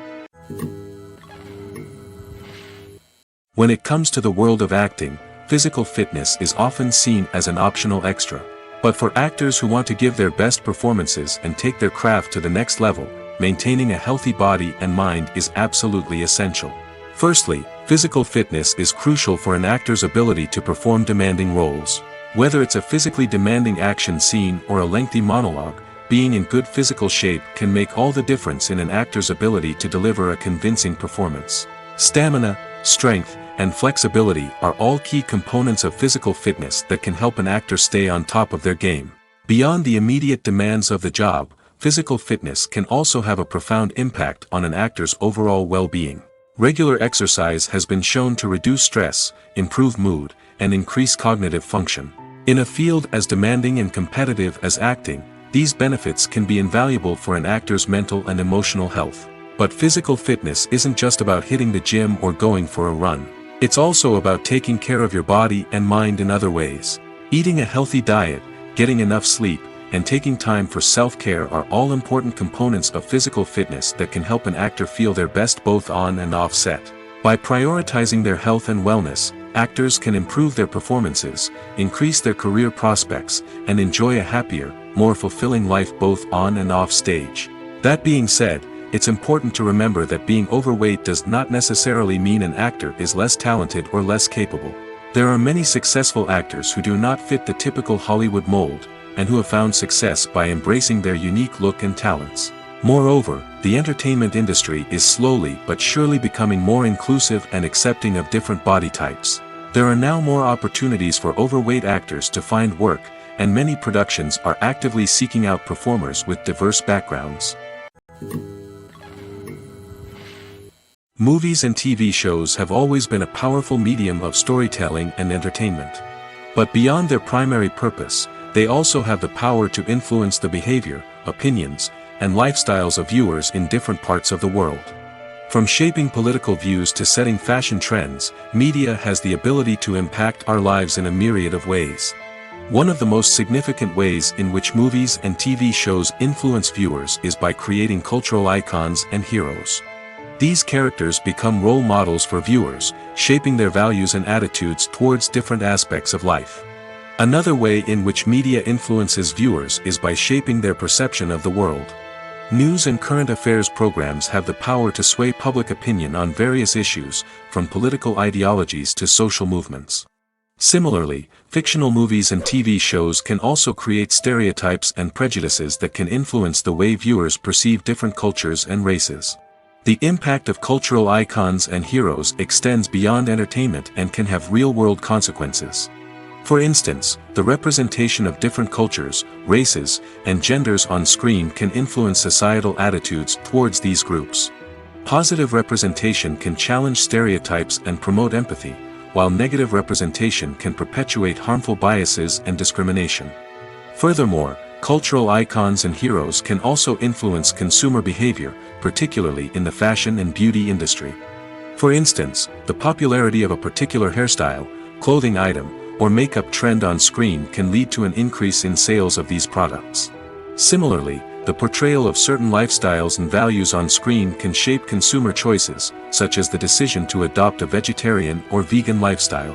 When it comes to the world of acting, physical fitness is often seen as an optional extra. But for actors who want to give their best performances and take their craft to the next level, maintaining a healthy body and mind is absolutely essential. Firstly, physical fitness is crucial for an actor's ability to perform demanding roles. Whether it's a physically demanding action scene or a lengthy monologue, being in good physical shape can make all the difference in an actor's ability to deliver a convincing performance. Stamina, strength, and flexibility are all key components of physical fitness that can help an actor stay on top of their game. Beyond the immediate demands of the job, physical fitness can also have a profound impact on an actor's overall well-being. Regular exercise has been shown to reduce stress, improve mood, and increase cognitive function. In a field as demanding and competitive as acting, these benefits can be invaluable for an actor's mental and emotional health. But physical fitness isn't just about hitting the gym or going for a run. It's also about taking care of your body and mind in other ways. Eating a healthy diet, getting enough sleep, and taking time for self-care are all important components of physical fitness that can help an actor feel their best both on and off set. By prioritizing their health and wellness, actors can improve their performances, increase their career prospects, and enjoy a happier, more fulfilling life both on and off stage. That being said, it's important to remember that being overweight does not necessarily mean an actor is less talented or less capable. There are many successful actors who do not fit the typical Hollywood mold, and who have found success by embracing their unique look and talents. Moreover, the entertainment industry is slowly but surely becoming more inclusive and accepting of different body types. There are now more opportunities for overweight actors to find work, and many productions are actively seeking out performers with diverse backgrounds. Movies and TV shows have always been a powerful medium of storytelling and entertainment. But beyond their primary purpose, they also have the power to influence the behavior, opinions, and lifestyles of viewers in different parts of the world. From shaping political views to setting fashion trends, media has the ability to impact our lives in a myriad of ways. One of the most significant ways in which movies and TV shows influence viewers is by creating cultural icons and heroes. These characters become role models for viewers, shaping their values and attitudes towards different aspects of life. Another way in which media influences viewers is by shaping their perception of the world. News and current affairs programs have the power to sway public opinion on various issues, from political ideologies to social movements. Similarly, fictional movies and TV shows can also create stereotypes and prejudices that can influence the way viewers perceive different cultures and races. The impact of cultural icons and heroes extends beyond entertainment and can have real-world consequences. For instance, the representation of different cultures, races, and genders on screen can influence societal attitudes towards these groups. Positive representation can challenge stereotypes and promote empathy, while negative representation can perpetuate harmful biases and discrimination. Furthermore, cultural icons and heroes can also influence consumer behavior, particularly in the fashion and beauty industry. For instance, the popularity of a particular hairstyle, clothing item, or makeup trend on screen can lead to an increase in sales of these products. Similarly, the portrayal of certain lifestyles and values on screen can shape consumer choices, such as the decision to adopt a vegetarian or vegan lifestyle.